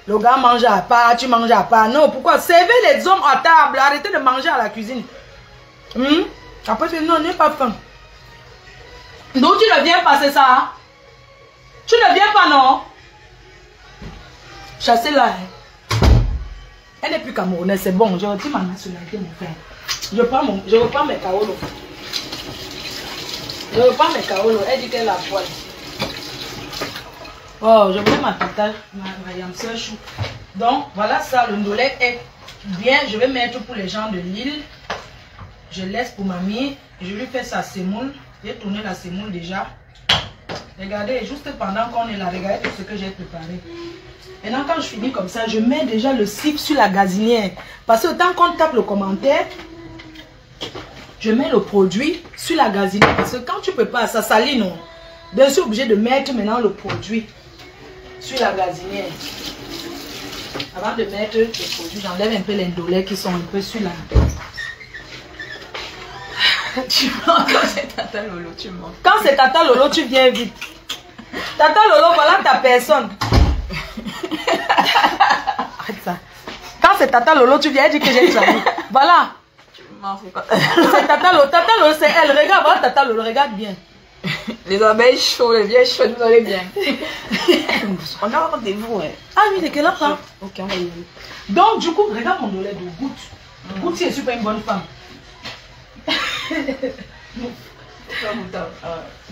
le gars mange à part, tu manges à part. Non, pourquoi? Servez les hommes à table. Arrêtez de manger à la cuisine. Après, tu dis non, n'ai pas faim. Donc, tu ne viens pas, c'est ça? Hein? Tu ne viens pas, non? Chassez-la. Hein? Elle n'est plus camerounaise, c'est bon. Je retire ma nationalité, mon frère. Je reprends mes kaolos. Je reprends mes kaolos. Elle dit qu'elle a poil. Oh, je mets ma tata, ma yamseur chou. Donc, voilà ça, le nolet est bien. Je vais mettre pour les gens de l'île. Je laisse pour mamie. Je lui fais sa semoule. J'ai tourné la semoule déjà. Regardez, juste pendant qu'on est là, regardez tout ce que j'ai préparé. Maintenant, quand je finis comme ça, je mets déjà le cif sur la gazinière. Parce que tant qu'on tape le commentaire, je mets le produit sur la gazinière. Parce que quand tu prépares, ça salit, non? Donc, je suis obligé de mettre maintenant le produit sur la gazinière. Avant de mettre le produit, j'enlève un peu les ndolés qui sont un peu sur la... Tu mens quand c'est Tata Lolo, tu mens. Quand c'est Tata Lolo, tu viens vite. Tata Lolo, voilà ta personne. Arrête ça. Quand c'est Tata Lolo, tu viens dire que j'ai travaillé. Voilà. Tu m'en fous pas. C'est Tata Lolo. Tata Lolo, c'est elle. Regarde, voilà Tata Lolo, regarde bien. Les abeilles chaudes, les vieilles chaudes, vous allez bien. On a rendez-vous, ouais. Ah oui, c'est quelle heure ça? Ok, on va y aller. Donc, du coup, regarde mon lait de goutte. Goutte, c'est super une bonne femme.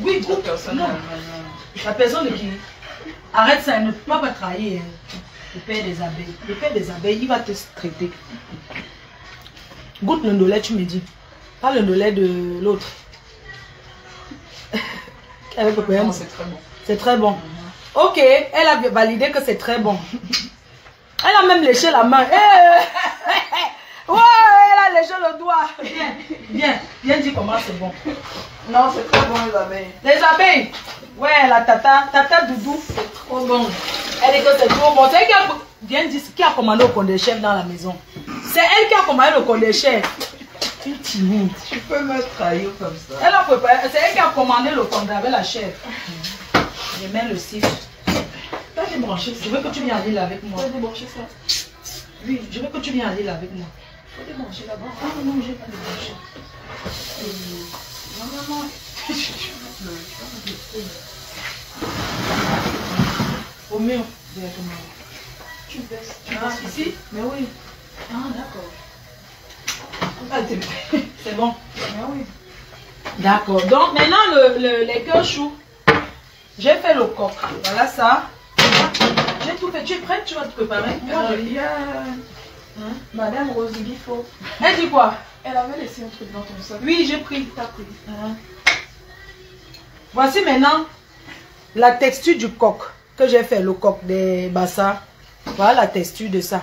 Oui, goutte. Non. La personne qui... Arrête ça, ne peut pas trahir le père des abeilles. Le père des abeilles, il va te traiter. Goûte le lait, tu me dis. Pas le lait de l'autre. Non, c'est très bon. C'est très bon. Ok, elle a validé que c'est très bon. Elle a même léché la main. Ouais, elle a léché le doigt. Viens dire comment c'est bon. Non, c'est très bon, les abeilles. Les abeilles. Ouais, la tata doudou. C'est trop bon. Elle dit que c'est trop bon. C'est elle qui a commandé au condé chef dans la maison. C'est elle qui a commandé au condé chef. Une timide. Tu peux me trahir comme ça. Elle a préparé. C'est elle qui a commandé le condé avec la chef. Je mets le cif. T'as débranché ça. Je veux que tu viennes à l'île avec moi. T'as débranché ça. Oui, je veux que tu viennes à l'île avec moi. Faut débrancher là-bas. Ah non, j'ai pas débranché. Non, non, non. Au mur, directement. Tu baisses. Tu passes ici? Mais oui. Ah, d'accord. Ah, C'est bon. Mais oui. D'accord. Donc maintenant les cœurs choux. J'ai fait le coq. Voilà ça. J'ai tout fait. Tu es prête? Tu vas te préparer? Moi, je viens. Madame Rose Guifo. Elle dit quoi? Elle avait laissé un truc dans ton sac. Oui, j'ai pris. T'as pris. Voici maintenant la texture du coq que j'ai fait, le coq des Bassa. Voilà la texture de ça.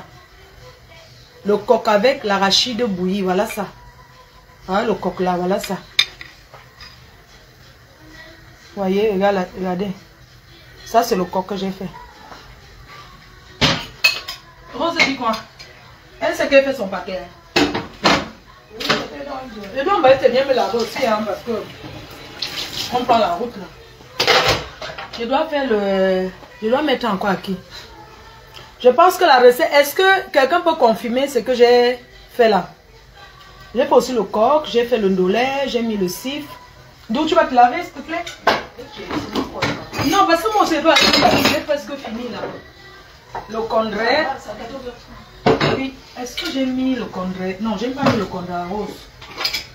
Le coq avec l'arachide bouilli, voilà ça. Voilà le coq là, voilà ça. Voyez, regardez. Ça c'est le coq que j'ai fait. Rose dit quoi? Elle sait qu'elle fait son paquet. Oui, c'était dans le dos. Et donc, bah, c'est bien me laver aussi, hein, parce que on prend la route là. Je dois faire le... Je dois mettre encore qui? Je pense que la recette... Est-ce que quelqu'un peut confirmer ce que j'ai fait là? J'ai fait aussi le coq, j'ai fait le ndolé, j'ai mis le sif. D'où tu vas te laver, s'il te plaît? Non, parce que moi, c'est pas... J'ai presque fini là. Le condré. Oui, est-ce que j'ai mis le condré? Non, j'ai pas mis le condré rose.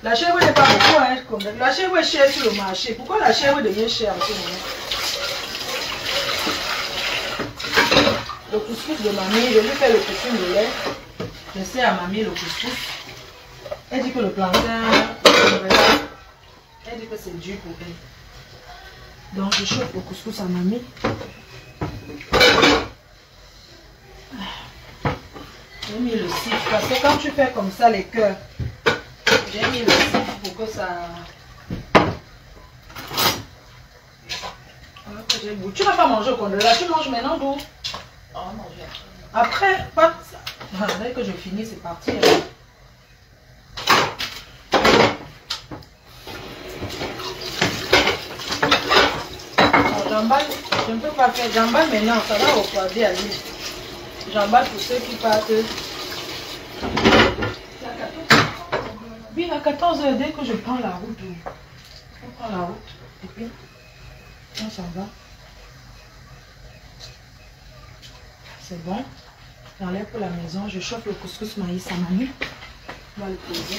La chèvre n'est pas beaucoup, hein, condré. La chèvre est chère sur le marché. Pourquoi la chèvre devient chère en ce moment? Le couscous de mamie, je lui fais le couscous de lait. Je sais à mamie le couscous. Elle dit que le plantain, elle dit que c'est dur pour elle. Donc je chauffe le couscous à mamie. J'ai mis le sif parce que quand tu fais comme ça les cœurs, j'ai mis le sif pour que ça... Tu vas pas manger au condé là, tu manges maintenant d'où? Après, pas ça. Dès que je finis, c'est parti. J'emballe, je ne peux pas faire. J'emballe maintenant, ça va refroidir à l'huile. J'emballe pour ceux qui partent. Oui, à 14h, dès que je prends la route, et puis on s'en va. C'est bon. J'enlève pour la maison. Je chauffe le couscous maïs à mamie. On va le poser.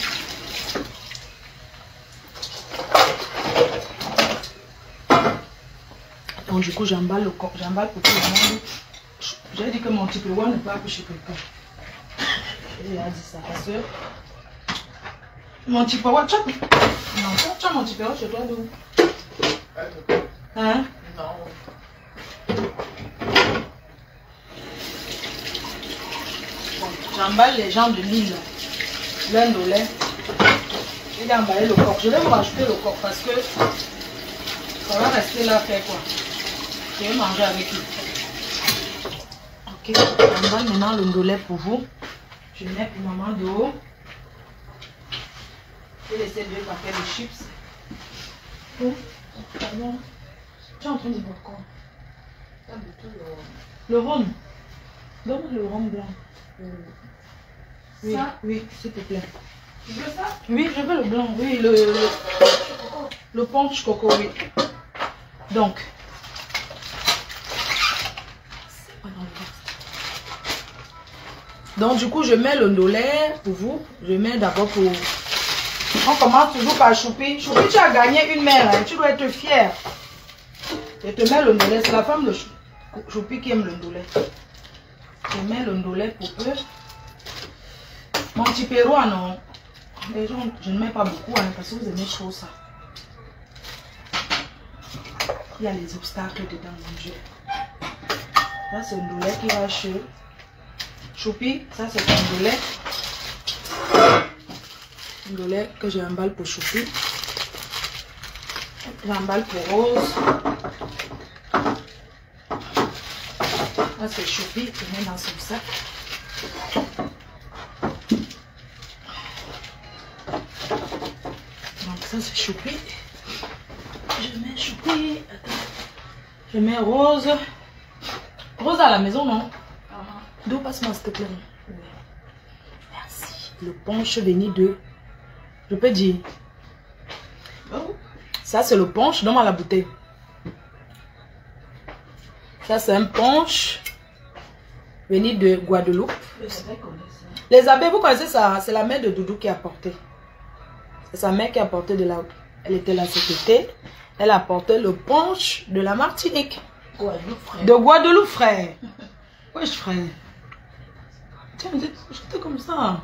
Donc du coup, j'emballe le coq. J'emballe pour tout le monde. J'ai dit que mon petit peu ne peut pas chez quelqu'un. Il a dit ça parce que mon petit peu non, tu as mon petit peu chez toi d'où? Hein? Non. Bon, j'emballe les gens de l'île. L'un de lait. Il a emballé le coq. Je vais vous rajouter le coq parce que ça va rester là faire quoi? Je vais manger avec lui. Ok, j'emballe maintenant le ndolé pour vous. Je mets pour maman de haut. Je vais laisser 2 paquets de chips. Oh, pardon. Tu es en train de boire quoi? Le rhum. Donne le rhum blanc. Oui, ça? Oui, s'il te plaît. Tu veux ça? Oui, je veux le blanc. Oui, le punch coco, oui. Donc. Donc du coup, je mets le ndolé pour vous. Je mets d'abord pour... On commence toujours par Choupi. Choupi, tu as gagné une mère, hein. Tu dois être fière. Je te mets le ndolé. C'est la femme de Choupi qui aime le ndolé. Je mets le ndolé pour eux. Mon petit perro, non. Les gens, je ne mets pas beaucoup, hein, parce que vous aimez trop ça. Il y a les obstacles dedans, mon Dieu. Là, c'est le ndolé qui va chez Choupi. Ça, c'est un ndolé. Ndolé que j'emballe pour Choupi. J'emballe pour Rose. Là, c'est Choupi qui met dans son sac. Donc, ça, c'est Choupi. Je mets Choupi. Je mets Rose. Rose à la maison, non? D'où passe-moi, s'il te plaît? Merci. Le punch venu de... Je peux dire. Ça, c'est le punch. Donne-moi la bouteille. Ça, c'est un punch venu de Guadeloupe. Les abeilles, vous connaissez ça? C'est la mère de Doudou qui a apporté. C'est sa mère qui a apporté de la Elle était là cet été. Elle apportait le punch de la Martinique. Guadeloupe, frère. De Guadeloupe, frère. Wesh, frère. Tiens, j'étais comme ça.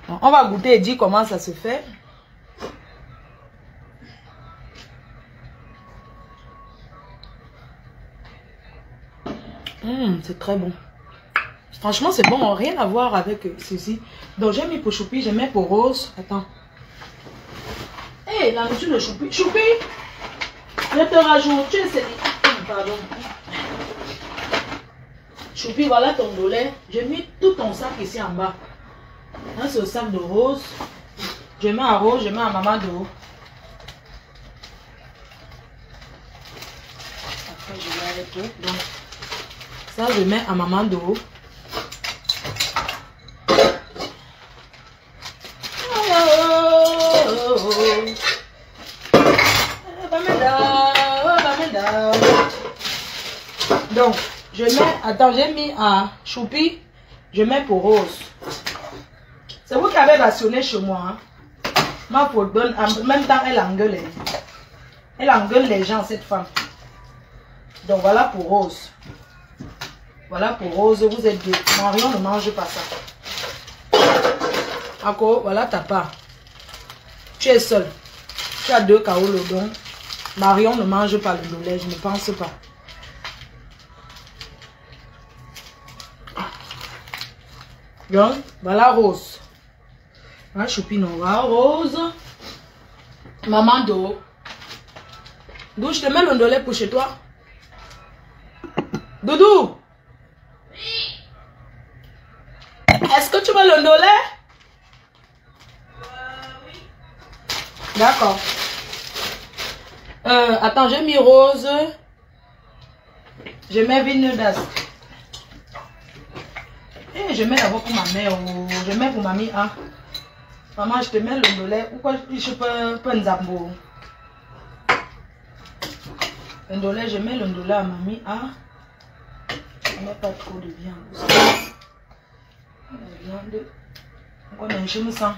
Bon, on va goûter et dire comment ça se fait. C'est très bon. Franchement, c'est bon. Rien à voir avec ceci. Donc, j'ai mis pour Choupi. J'ai mis pour Rose. Attends. Hé, la nourriture de Choupi. Choupi, je te rajoute. Tu sais, pardon. Choupi, voilà ton dolet. J'ai mis tout ton sac ici en bas. Là, c'est le sac de Rose. Je mets à Rose, je mets à Maman d'eau. Après, je vais avec tout. Donc, ça, je mets à Maman d'eau. Donc, je mets, attends, j'ai mis à Choupi, je mets pour Rose. C'est vous qui avez rationné chez moi. Hein? Ma faute bonne, en même temps, elle engueule. Elle engueule les gens, cette femme. Donc, voilà pour Rose. Voilà pour Rose, vous êtes deux. Marion ne mange pas ça. Encore, voilà ta part. Tu es seule. Tu as 2 kaolos, donc Marion ne mange pas le lait, je ne pense pas. Donc, voilà Rose. Voilà Choupi Nova, Rose. Maman d'eau. D'où je te mets le ndolé pour chez toi. Doudou. Est-ce que tu veux le ndolé? Oui. D'accord. Attends, j'ai mis Rose. Je mets Vine d'As. Et je mets d'abord pour ma mère. Je mets pour mamie A. Maman, je te mets le ndolé. Pourquoi je peux un zambo? Le ndolé, je mets le ndolé à mamie A. Je ne mets pas trop de viande. La viande. On a un chemin sans.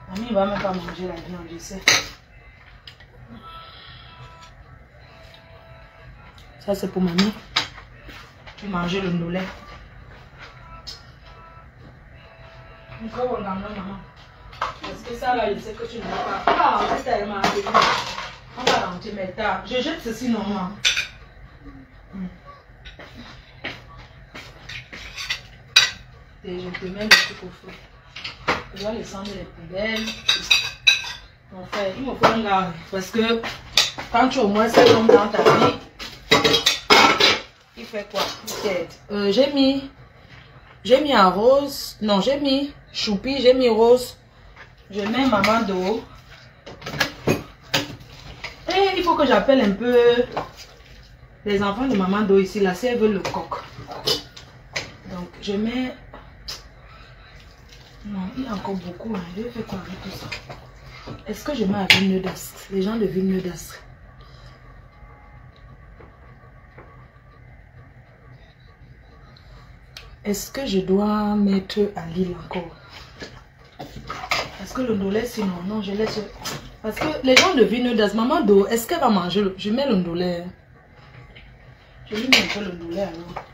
Mamie ne va même pas manger la viande, je sais. Ça, c'est pour mamie. Tu manges le ndolé. Encore on maman. Parce que ça, là, je sais que tu ne vas pas. Ah, c'est tellement arrivé. On va rentrer maintenant. Je jette ceci normalement. Et je te mets le truc au feu. Je dois descendre les poubelles. Mon frère, il me faut un gars. Parce que quand tu as au moins 7 hommes dans ta vie, il fait quoi? J'ai mis un Rose. Non, j'ai mis Choupi, j'ai mis Rose. Je mets Maman d'eau. Et il faut que j'appelle un peu les enfants de Maman d'eau ici. Là, si elles veulent le coq. Donc, je mets... Non, il y a encore beaucoup. Hein. Je vais faire quoi avec tout ça? Est-ce que je mets à Vigne d'Astre? Les gens de Vigne d'Astre. Est-ce que je dois mettre à l'île encore? Est-ce que le ndolé, sinon, non, je laisse. Parce que les gens de Vigne d'Astre, Maman d'eau, est-ce qu'elle va manger? Je mets le ndolé. Je lui mets un peu le ndolé alors.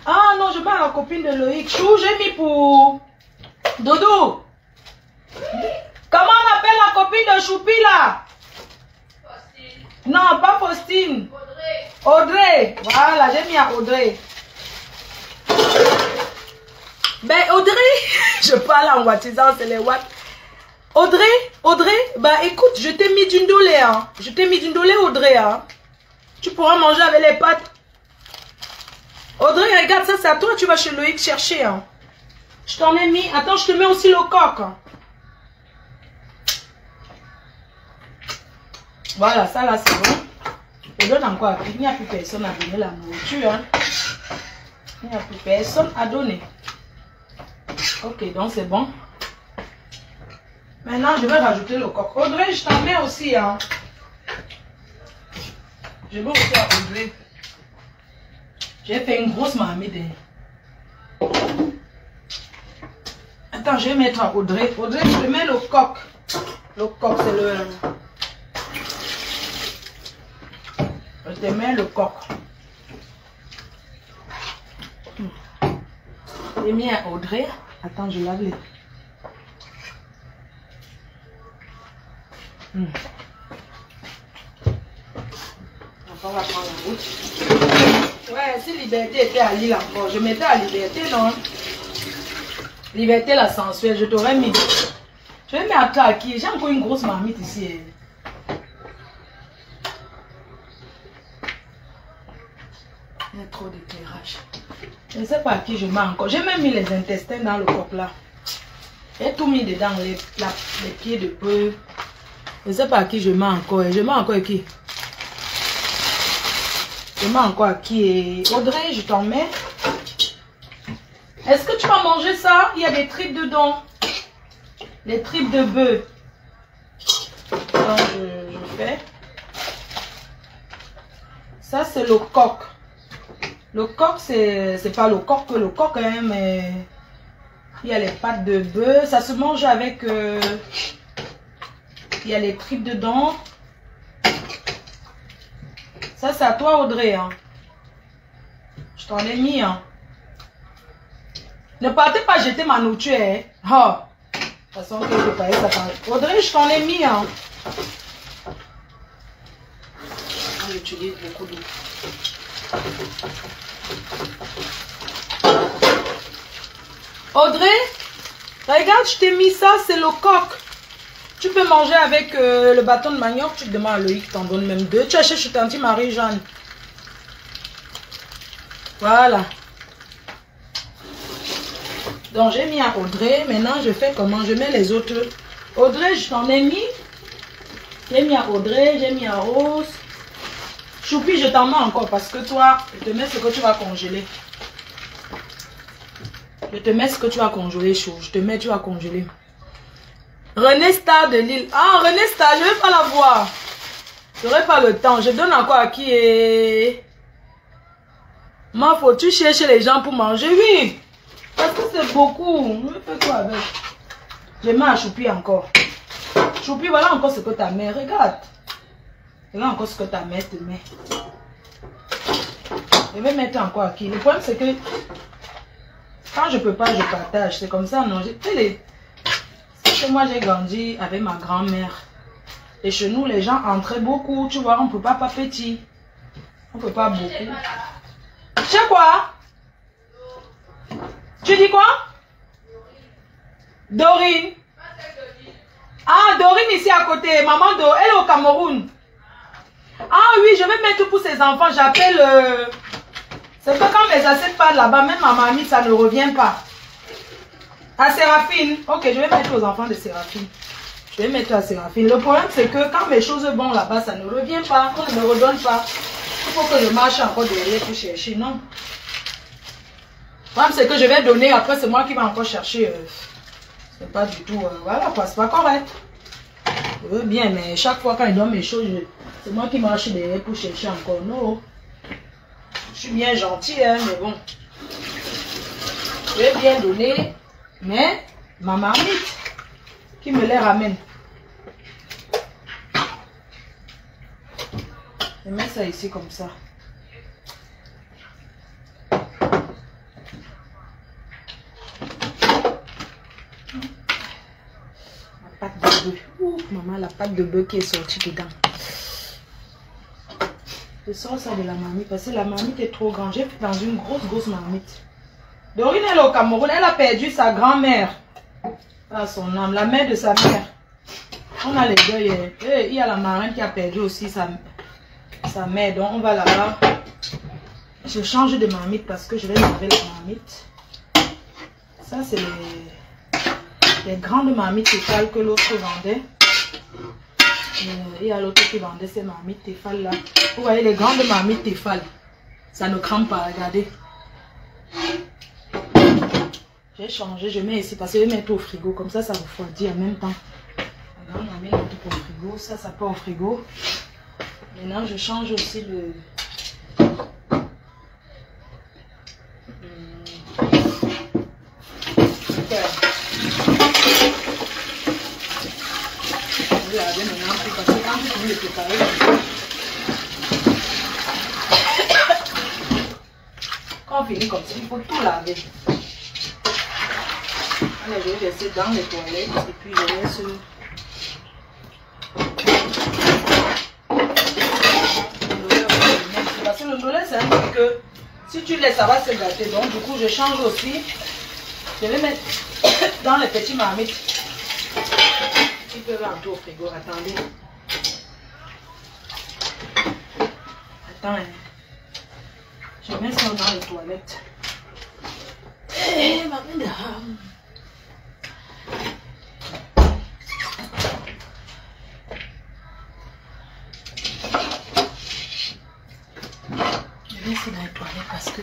Ah non, je mets à la copine de Loïc. Chou, j'ai mis pour... Doudou. Comment on appelle la copine de Choupi là? Faustine. Non, pas Faustine. Audrey. Audrey. Voilà, j'ai mis à Audrey. Ben Audrey, je parle en wattisant, c'est les watts. Audrey, bah écoute, je t'ai mis du ndolé, hein. Je t'ai mis du ndolé, Audrey, hein. Tu pourras manger avec les pâtes. Audrey, regarde ça, c'est à toi, tu vas chez Loïc chercher, hein. Je t'en ai mis. Attends, je te mets aussi le coq. Hein. Voilà, ça là, c'est bon. Je donne encore. Il n'y a plus personne à donner la nourriture. Hein. Il n'y a plus personne à donner. Ok, donc c'est bon. Maintenant, je vais rajouter le coq. Audrey, je t'en mets aussi. Hein. Je vais aussi à Audrey. J'ai fait une grosse marmite. Attends, je vais mettre à Audrey. Audrey, je te mets le coq. Le coq, c'est le... Je te mets le coq. J'ai mis à Audrey. Attends, je lave les... On va prendre la route. Ouais, si Liberté était à Lille encore, je mettais à Liberté, non? Liberté la sensuelle, je t'aurais mis. Je vais mettre à qui? J'ai encore une grosse marmite ici. Il y a trop d'éclairage. Je ne sais pas à qui je mets encore. J'ai même mis les intestins dans le coq là. J'ai tout mis dedans, les pieds de bœuf. Je ne sais pas à qui je mets encore. Je mets encore à qui? Je mets encore à qui? Audrey, je t'en mets. Est-ce que tu vas manger ça? Il y a des tripes dedans. Les tripes de bœuf. Donc, je fais. Ça, c'est le coq. Le coq, c'est pas le coq, hein, mais il y a les pattes de bœuf. Ça se mange avec... il y a les tripes dedans. Ça, c'est à toi, Audrey. Hein. Je t'en ai mis. Hein. Ne partez pas jeter ma nourriture. Hein. Oh. De toute façon, que je paye, ça parle. Audrey, je t'en ai mis. Hein. J'utilise beaucoup d'eau. Audrey, regarde, je t'ai mis ça, c'est le coq. Tu peux manger avec le bâton de manioc. Tu te demandes à Loïc, t'en donne même 2. Tu achètes chez Tanti Marie-Jeanne. Voilà. Donc, j'ai mis à Audrey. Maintenant, je fais comment? Je mets les autres. Audrey, je t'en ai mis. J'ai mis à Audrey, j'ai mis à Rose. Choupi, je t'en mets encore parce que toi, je te mets ce que tu vas congeler. Je te mets ce que tu vas congeler, chou. Je te mets, tu vas congeler. René Star de Lille. Ah, René Star, je ne vais pas la voir. Je n'aurai pas le temps. Je donne encore à qui est... Moi, faut-tu chercher les gens pour manger? Oui. Parce que c'est beaucoup. Je fais quoi avec? Je mets à Choupi encore. Choupi, voilà encore ce que ta mère. Regarde. Regarde encore ce que ta mère te met. Je vais mettre encore à qui? Le problème, c'est que quand je peux pas, je partage. C'est comme ça, non? Que moi j'ai grandi avec ma grand-mère et chez nous les gens entraient beaucoup, tu vois, on peut pas petit, on peut pas beaucoup. C'est quoi? Tu dis quoi? Dorine. Ah, Dorine ici à côté, maman Do, elle est au Cameroun. Ah oui, je vais mettre pour ses enfants, j'appelle c'est que quand mes assiettes partent là-bas, même ma mamie ça ne revient pas. À Séraphine. Ok, je vais mettre aux enfants de Séraphine. Je vais mettre à Séraphine. Le problème, c'est que quand mes choses vont là-bas, ça ne revient pas. On ne me redonne pas. Il faut que je marche encore derrière pour chercher. Non. Le problème, c'est que je vais donner. Après, c'est moi qui vais encore chercher. C'est pas du tout... voilà, quoi. C'est pas correct. Je veux bien, mais chaque fois quand il donne mes choses, c'est moi qui marche derrière pour chercher encore. Non. Je suis bien gentille, hein, mais bon. Je vais bien donner... Mais, ma marmite, qui me les ramène. Je mets ça ici comme ça. La pâte de bœuf. Ouh, maman, la pâte de bœuf qui est sortie dedans. Je sors ça de la marmite parce que la marmite est trop grande. J'ai fait dans une grosse marmite. Dorine, elle est au Cameroun, elle a perdu sa grand-mère. Ah, son âme, la mère de sa mère. On a les deux. Il y a la marraine qui a perdu aussi sa mère. Donc, on va là-bas. Je change de marmite parce que je vais laver la marmite. Ça, c'est les grandes marmites Tefal que l'autre vendait. Il y a l'autre qui vendait ces marmites Tefal là. Vous voyez, les grandes marmites Tefal. Ça ne crame pas, regardez. J'ai changé, je mets ici parce que je vais mettre au frigo. Comme ça, ça refroidit en même temps. Maintenant, on met tout au frigo. Ça part au frigo. Maintenant, je change aussi le... laver maintenant, parce que quand tu finis de préparer, quand on finit comme ça, il faut tout laver. Allez, je vais laisser dans les toilettes et puis je laisse. Parce que le ndolé, c'est un truc que si tu laisses, ça va se gâter. Donc, du coup, je change aussi. Je vais mettre dans les petits marmites. Ils peuvent rentrer au frigo. Attendez. Attends. Je mets ça dans les toilettes. Je vais essayer dans les toilettes parce que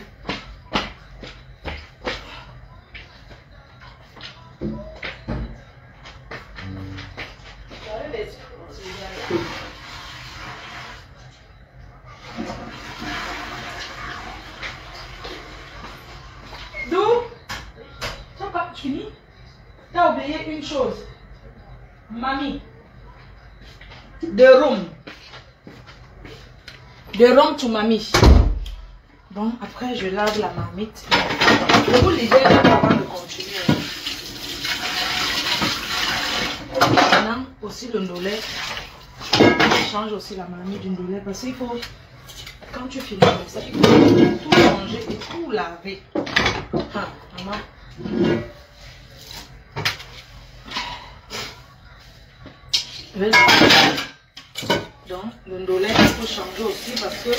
t'as oublié une chose. Mamie. De rhum. De rhum to mamie. Bon, après je lave la marmite. Je vous libère avant de continuer. Maintenant, aussi le ndolé. Je change aussi la marmite du ndolé parce qu'il faut, quand tu finis comme ça, il faut tout changer et tout laver. Ah, maman. Donc, le ndolé, il faut changer aussi parce que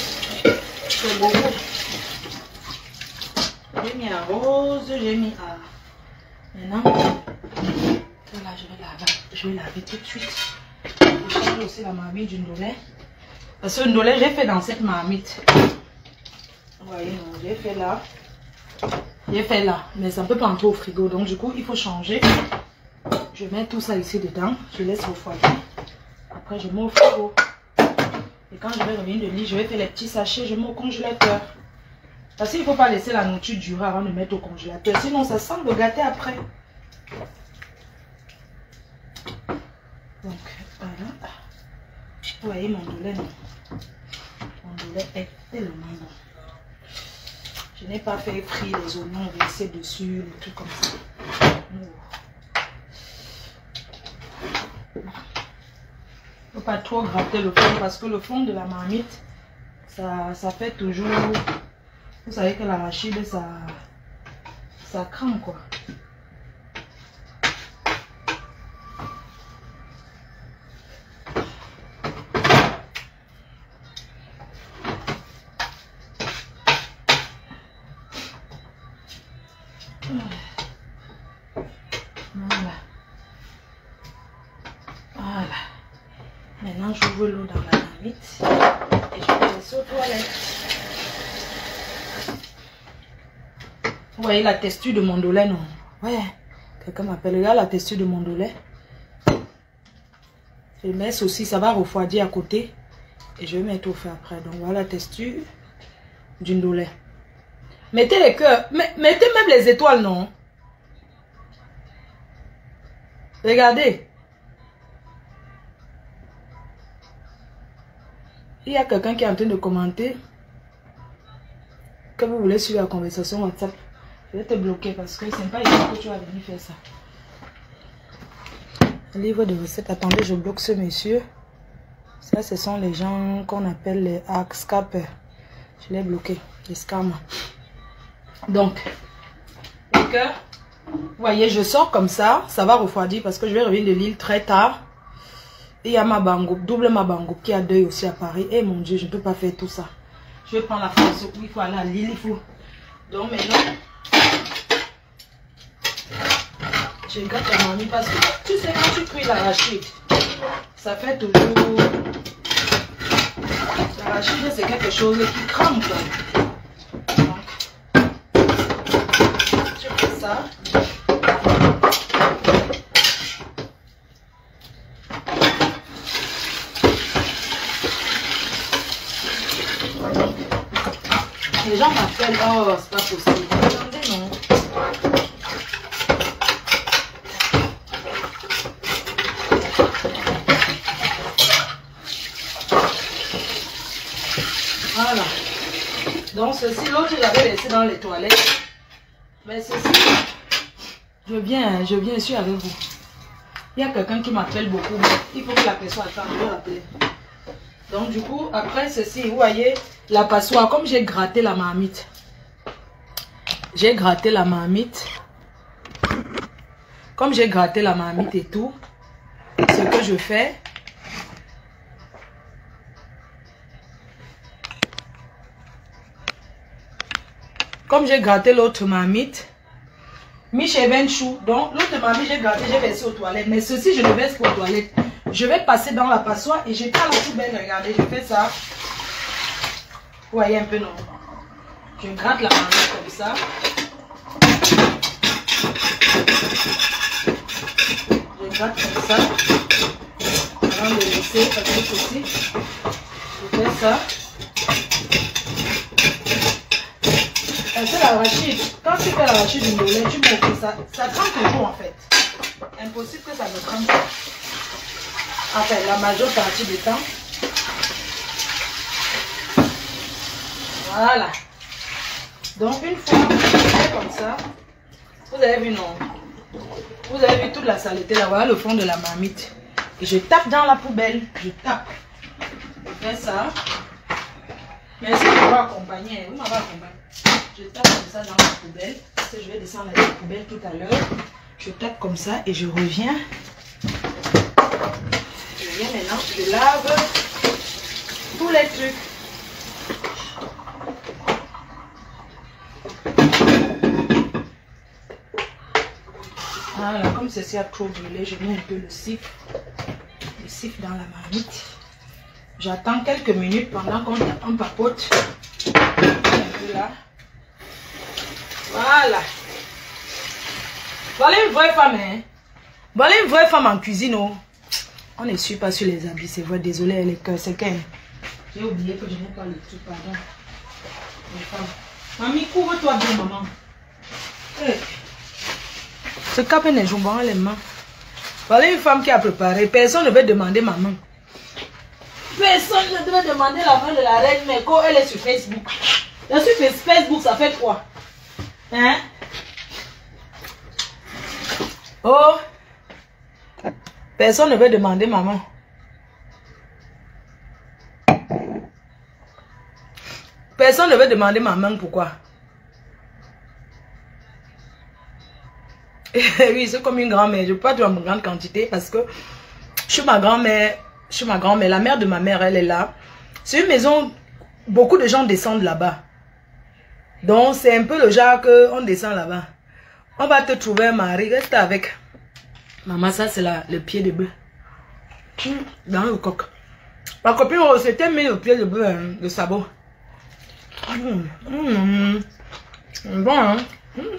c'est beaucoup. J'ai mis un rose, j'ai mis un... Maintenant, là, je vais laver tout de suite. Je change aussi la marmite du ndolé. Parce que le ndolé, j'ai fait dans cette marmite. Vous voyez, j'ai fait là. J'ai fait là, mais ça ne peut pas entrer au frigo. Donc, du coup, il faut changer. Je mets tout ça ici dedans. Je laisse refroidir. Après, je mets au frigo. Et quand je vais revenir de lit, je vais faire les petits sachets. Je mets au congélateur. Parce qu'il ne faut pas laisser la nourriture durer avant de mettre au congélateur. Sinon, ça sent le gâter après. Donc, voilà. Vous voyez mon ndolé, non? Mon ndolé est tellement bon. Je n'ai pas fait frire les oignons versés dessus, des trucs comme ça. Il ne faut pas trop gratter le fond parce que le fond de la marmite, ça fait toujours... Vous savez que l'arachide, ça crame quoi. Voilà. Maintenant, j'ouvre l'eau dans la marmite et je vais laisser aux toilettes. Vous voyez la texture de mon ndolé, non? Ouais. Quelqu'un m'appelle. Regarde la texture de mon ndolé. Je mets ceci, ça va refroidir à côté. Et je vais mettre au feu après. Donc voilà la texture du ndolé. Mettez les cœurs. Mettez même les étoiles, non? Regardez. Il y a quelqu'un qui est en train de commenter que vous voulez suivre la conversation WhatsApp. Je vais te bloquer parce que c'est pas ici que tu vas venir faire ça. Livre de recettes. Attendez, je bloque ce monsieur. Ça, ce sont les gens qu'on appelle les scalpers. Je l'ai bloqué. Les scammers. Donc, les cœurs. Vous voyez, je sors comme ça. Ça va refroidir parce que je vais revenir de l'île très tard. Et il y a ma bango, double ma bango qui a deuil aussi à Paris. Et mon Dieu, je ne peux pas faire tout ça. Je vais prendre la France où il faut aller à Lille. Il faut. Donc maintenant, je regarde la mamie parce que tu sais, quand tu cuis l'arachide, ça fait toujours. L'arachide, c'est quelque chose qui crame. Donc, tu fais ça. Les gens m'appellent, oh, c'est pas possible. Attendez, non. Donc ceci, l'autre, j'avais laissé dans les toilettes. Mais ceci, je viens, je suis avec vous. Il y a quelqu'un qui m'appelle beaucoup, mais il faut que la personne attende, je vais rappeler. Donc du coup, après ceci, vous voyez, la passoire, comme j'ai gratté la marmite. J'ai gratté la marmite. Comme j'ai gratté la marmite et tout, ce que je fais, comme j'ai gratté l'autre marmite, Michel chou, donc l'autre marmite j'ai gratté, j'ai versé aux toilettes, mais ceci je le verse pour aux toilettes. Je vais passer dans la passoire et je prends la poubelle, regardez, je fais ça. Vous voyez un peu, non? Je gratte la marmite comme ça. Je gratte comme ça. Avant de laisser, parce que ceci, je fais ça. C'est l'arachide. Quand tu fais l'arachide d'une dolée, tu montres ça. Ça trempe toujours en fait. Impossible que ça ne trempe pas. Enfin, la majeure partie du temps. Voilà. Donc une fois comme ça, vous avez vu non? Vous avez vu toute la saleté là, voilà le fond de la marmite. Et je tape dans la poubelle. Je tape. Je fais ça. Merci de m'avoir accompagné. Vous m'avez accompagné. Je tape comme ça dans la poubelle. Parce que je vais descendre la poubelle tout à l'heure. Je tape comme ça et je reviens. Je viens maintenant. Je lave tous les trucs. Voilà, comme ceci a trop brûlé, je mets un peu le siffle. Le siffle dans la marmite. J'attends quelques minutes pendant qu'on papote. Un peu là. Voilà. Voilà une vraie femme, hein. Voilà une vraie femme en cuisine, oh. On ne suit pas sur les habits, c'est vrai. Désolé, les cœurs, c'est qu'elle. J'ai oublié que je n'ai pas le tout, pardon. Les femmes. Mamie, couvre-toi bien, maman. Hey. Ce cap n'est jouant les mains. Voilà une femme qui a préparé. Personne ne veut demander maman. Personne ne devait demander la main de la reine, mais quand elle est sur Facebook. Là, sur Facebook, ça fait quoi? Hein? Oh! Personne ne veut demander maman. Personne ne veut demander maman pourquoi? Oui, c'est comme une grand-mère. Je ne peux pas dire en grande quantité parce que je suis ma grand-mère. La mère de ma mère, elle est là. C'est une maison, beaucoup de gens descendent là-bas. Donc, c'est un peu le genre qu'on descend là-bas. On va te trouver un mari, reste avec. Maman, ça, c'est le pied de bœuf. Dans le coq. Ma copine, c'était mis le pied de bœuf, le sabot. Bon, hein?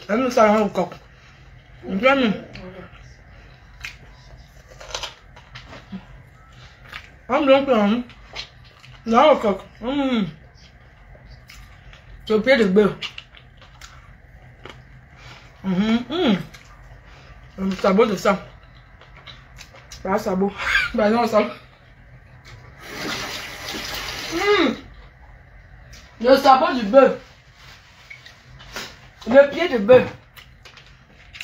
Elle nous sert au coq. Bien. Donc, dans le coq. Le pied de bœuf. Le sabot de ça. Pas sabot. Ben non, ça. Le sabot du bœuf. Le pied de bœuf.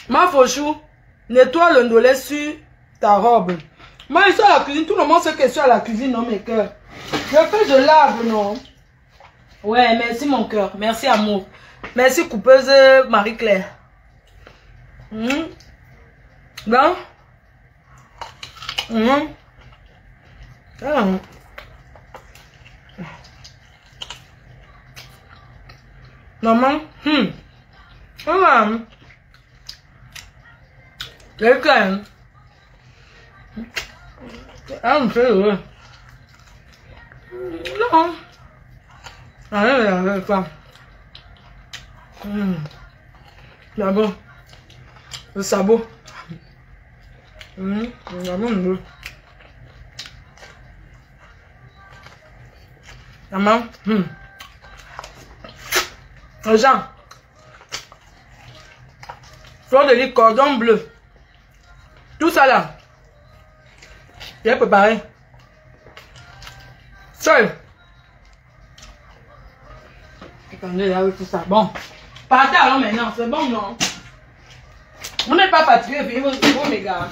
Ma fauchou, nettoie le ndolé sur ta robe. Moi, je suis à la cuisine. Tout le monde sait que je suis à la cuisine, non, mes cœurs. Je lave, non. Ouais, merci, mon cœur. Merci, amour. Merci, coupeuse Marie-Claire. Bon. Maman. Quelqu'un. Ah, me fait heureux. Non. Allez, pas. D'abord. Le sabot. D'abord, maman. Les gens. Fleur de lit, cordon bleu. Tout ça là. J'ai préparé. Seul. Attendez, là, oui, tout ça. Bon. Partez alors maintenant, c'est bon, non? On n'est pas fatigué, puis vous, les gars.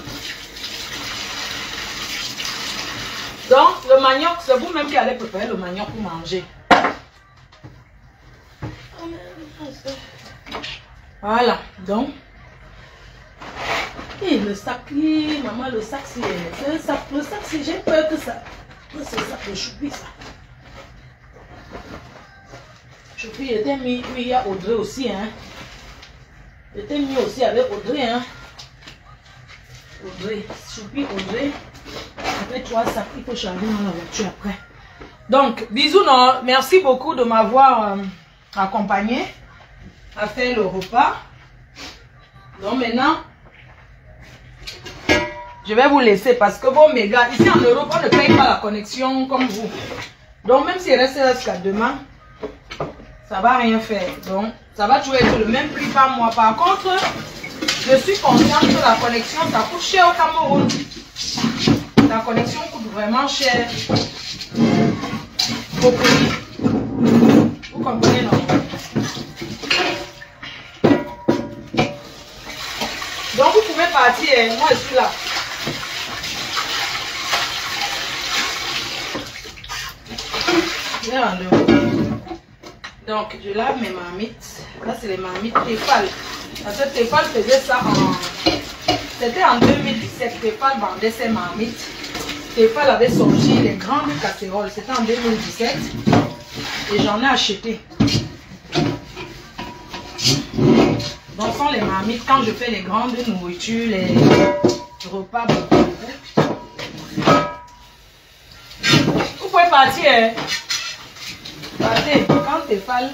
Donc, le manioc, c'est vous-même qui allez préparer le manioc pour manger. Voilà, donc. Et le sac, maman, le sac, c'est un sac. Le sac, c'est, j'ai peur que ça. C'est le sac de choupi, ça. Choupi, il était mis, oui, il y a Audrey aussi, hein. Il était mis aussi avec Audrey, hein. Audrey, Choupi, Audrey. Après 3 sacs, il faut charger dans la voiture après. Donc, bisous, non. Merci beaucoup de m'avoir accompagné à faire le repas. Donc maintenant, je vais vous laisser parce que bon, mes gars, ici en Europe, on ne paye pas la connexion comme vous. Donc même s'il reste jusqu'à demain, ça va rien faire. Donc, ça va toujours être le même prix par mois. Par contre, je suis consciente que la connexion, ça coûte cher au Cameroun. La connexion coûte vraiment cher au pays. Vous comprenez, non? Donc vous pouvez partir, moi je suis là. Donc je lave mes marmites. Là c'est les marmites Tefal. Parce que Tefal faisait ça en... C'était en 2017. Tefal vendait ses marmites. Tefal avait sorti les grandes casseroles. C'était en 2017. Et j'en ai acheté. Donc, sont les marmites quand je fais les grandes nourritures, les repas. Vous pouvez partir. Hein? Partez. Quand Tefal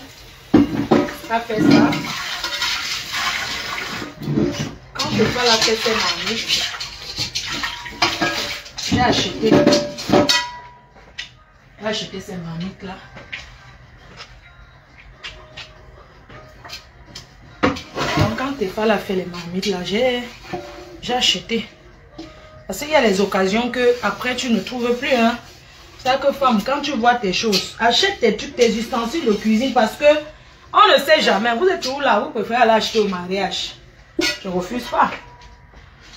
a fait ça, quand Tefal a fait ses marmites, j'ai acheté ces marmites là. Quand Tefal a fait les marmites là, j'ai acheté. Parce qu'il y a les occasions que après tu ne trouves plus. Hein. C'est que femme, quand tu vois tes choses, achète tes ustensiles de cuisine parce que on ne sait jamais. Vous êtes toujours là, vous préférez aller acheter au mariage. Je refuse pas.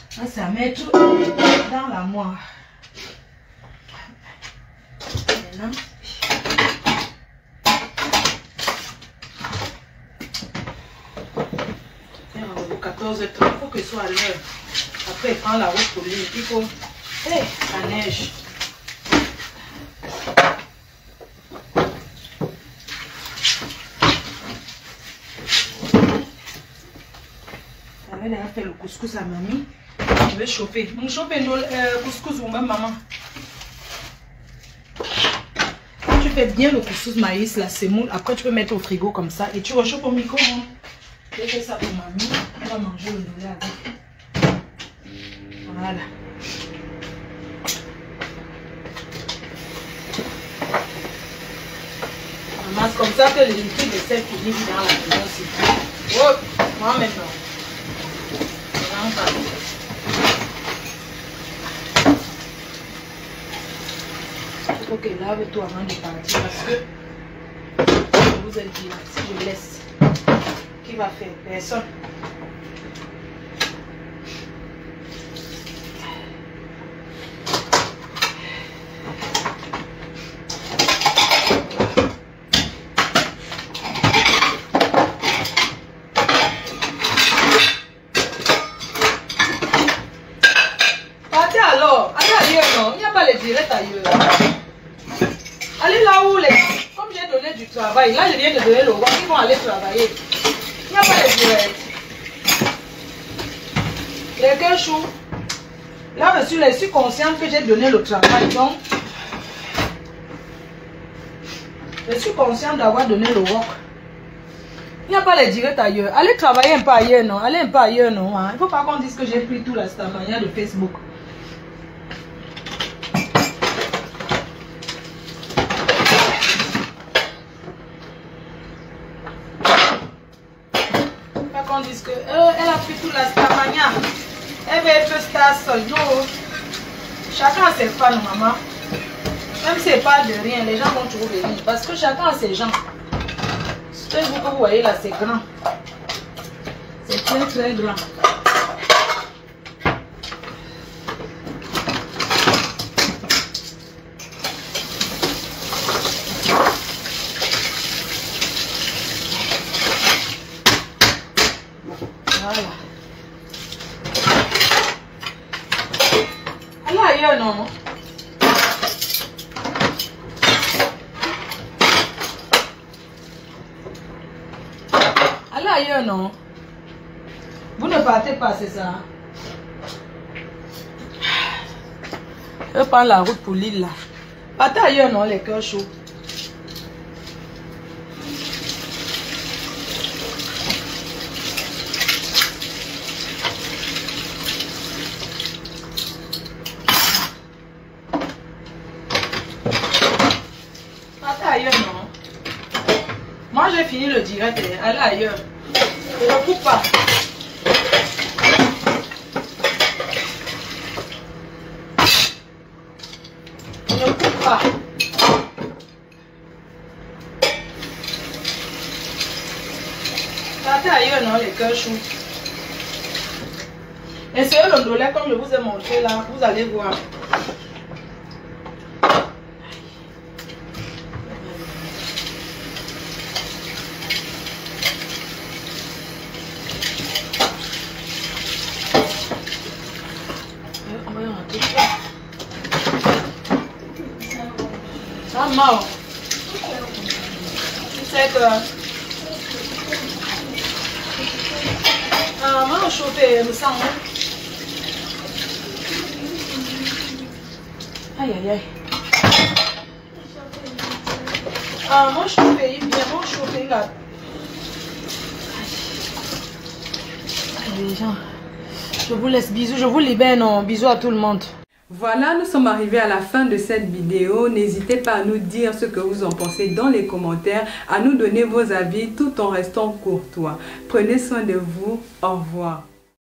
Ça, c'est à mettre dans la moire. Maintenant. 14h30, il faut que ce soit à l'heure. Après, il prend la route pour lui. Il faut... Hey, la neige. J'avais déjà fait le couscous à mamie. Je vais chauffer. On chauffe le couscous ou même maman. Quand tu fais bien le couscous maïs, la semoule, après tu peux mettre au frigo comme ça et tu rechauffes au micro-ondes. Je fais ça pour mamie. On va manger le poulet avec. Voilà. Maman, c'est comme ça que les liquides de sel finissent dans la maison aussi. Oh, moi maintenant. Vraiment pas. Il faut que lave tout avant de partir parce que je vous ai dit, si je laisse, qui va faire? Personne. Partez alors. Allez ailleurs, non? Il n'y a pas les directs ailleurs. Allez là où les... Comme j'ai donné du travail, là je viens de donner le roi, ils vont aller travailler. Il n'y a pas les directs. Les quels choux. Là je suis consciente que j'ai donné le travail, donc je suis consciente d'avoir donné le rock. Il n'y a pas les directs ailleurs. Allez travailler un peu ailleurs, non? Allez un peu ailleurs, non? Hein? Il ne faut pas qu'on dise que j'ai pris tout la stamania de Facebook. On dit que elle a pris tout la stamania. Elle veut être star seule. Non. Chacun a ses fans, maman. Même si elle parle de rien, les gens vont toujours venir. Parce que chacun a ses gens. Ce que vous voyez là, c'est grand. C'est très très grand. Voilà. Allez ailleurs, non? Allez ailleurs, non? Vous ne partez pas, c'est ça? Je prends la route pour l'île là. Partez ailleurs, non, les cœurs chauds. Partez ailleurs, non? Moi, j'ai fini le direct. Allez ailleurs. Ne coupe pas. Ne coupe pas. Partez ailleurs, non, les cœurs chauds. Essayez le dollar comme je vous ai montré là, vous allez voir. Maman, tu sais que maman chauffé le sang. Aïe aïe aïe. Mon chauffé, il vient, mon chauffé là. Allez, gens, je vous laisse bisous, je vous libère, non, bisous à tout le monde. Voilà, nous sommes arrivés à la fin de cette vidéo. N'hésitez pas à nous dire ce que vous en pensez dans les commentaires, à nous donner vos avis tout en restant courtois. Prenez soin de vous. Au revoir.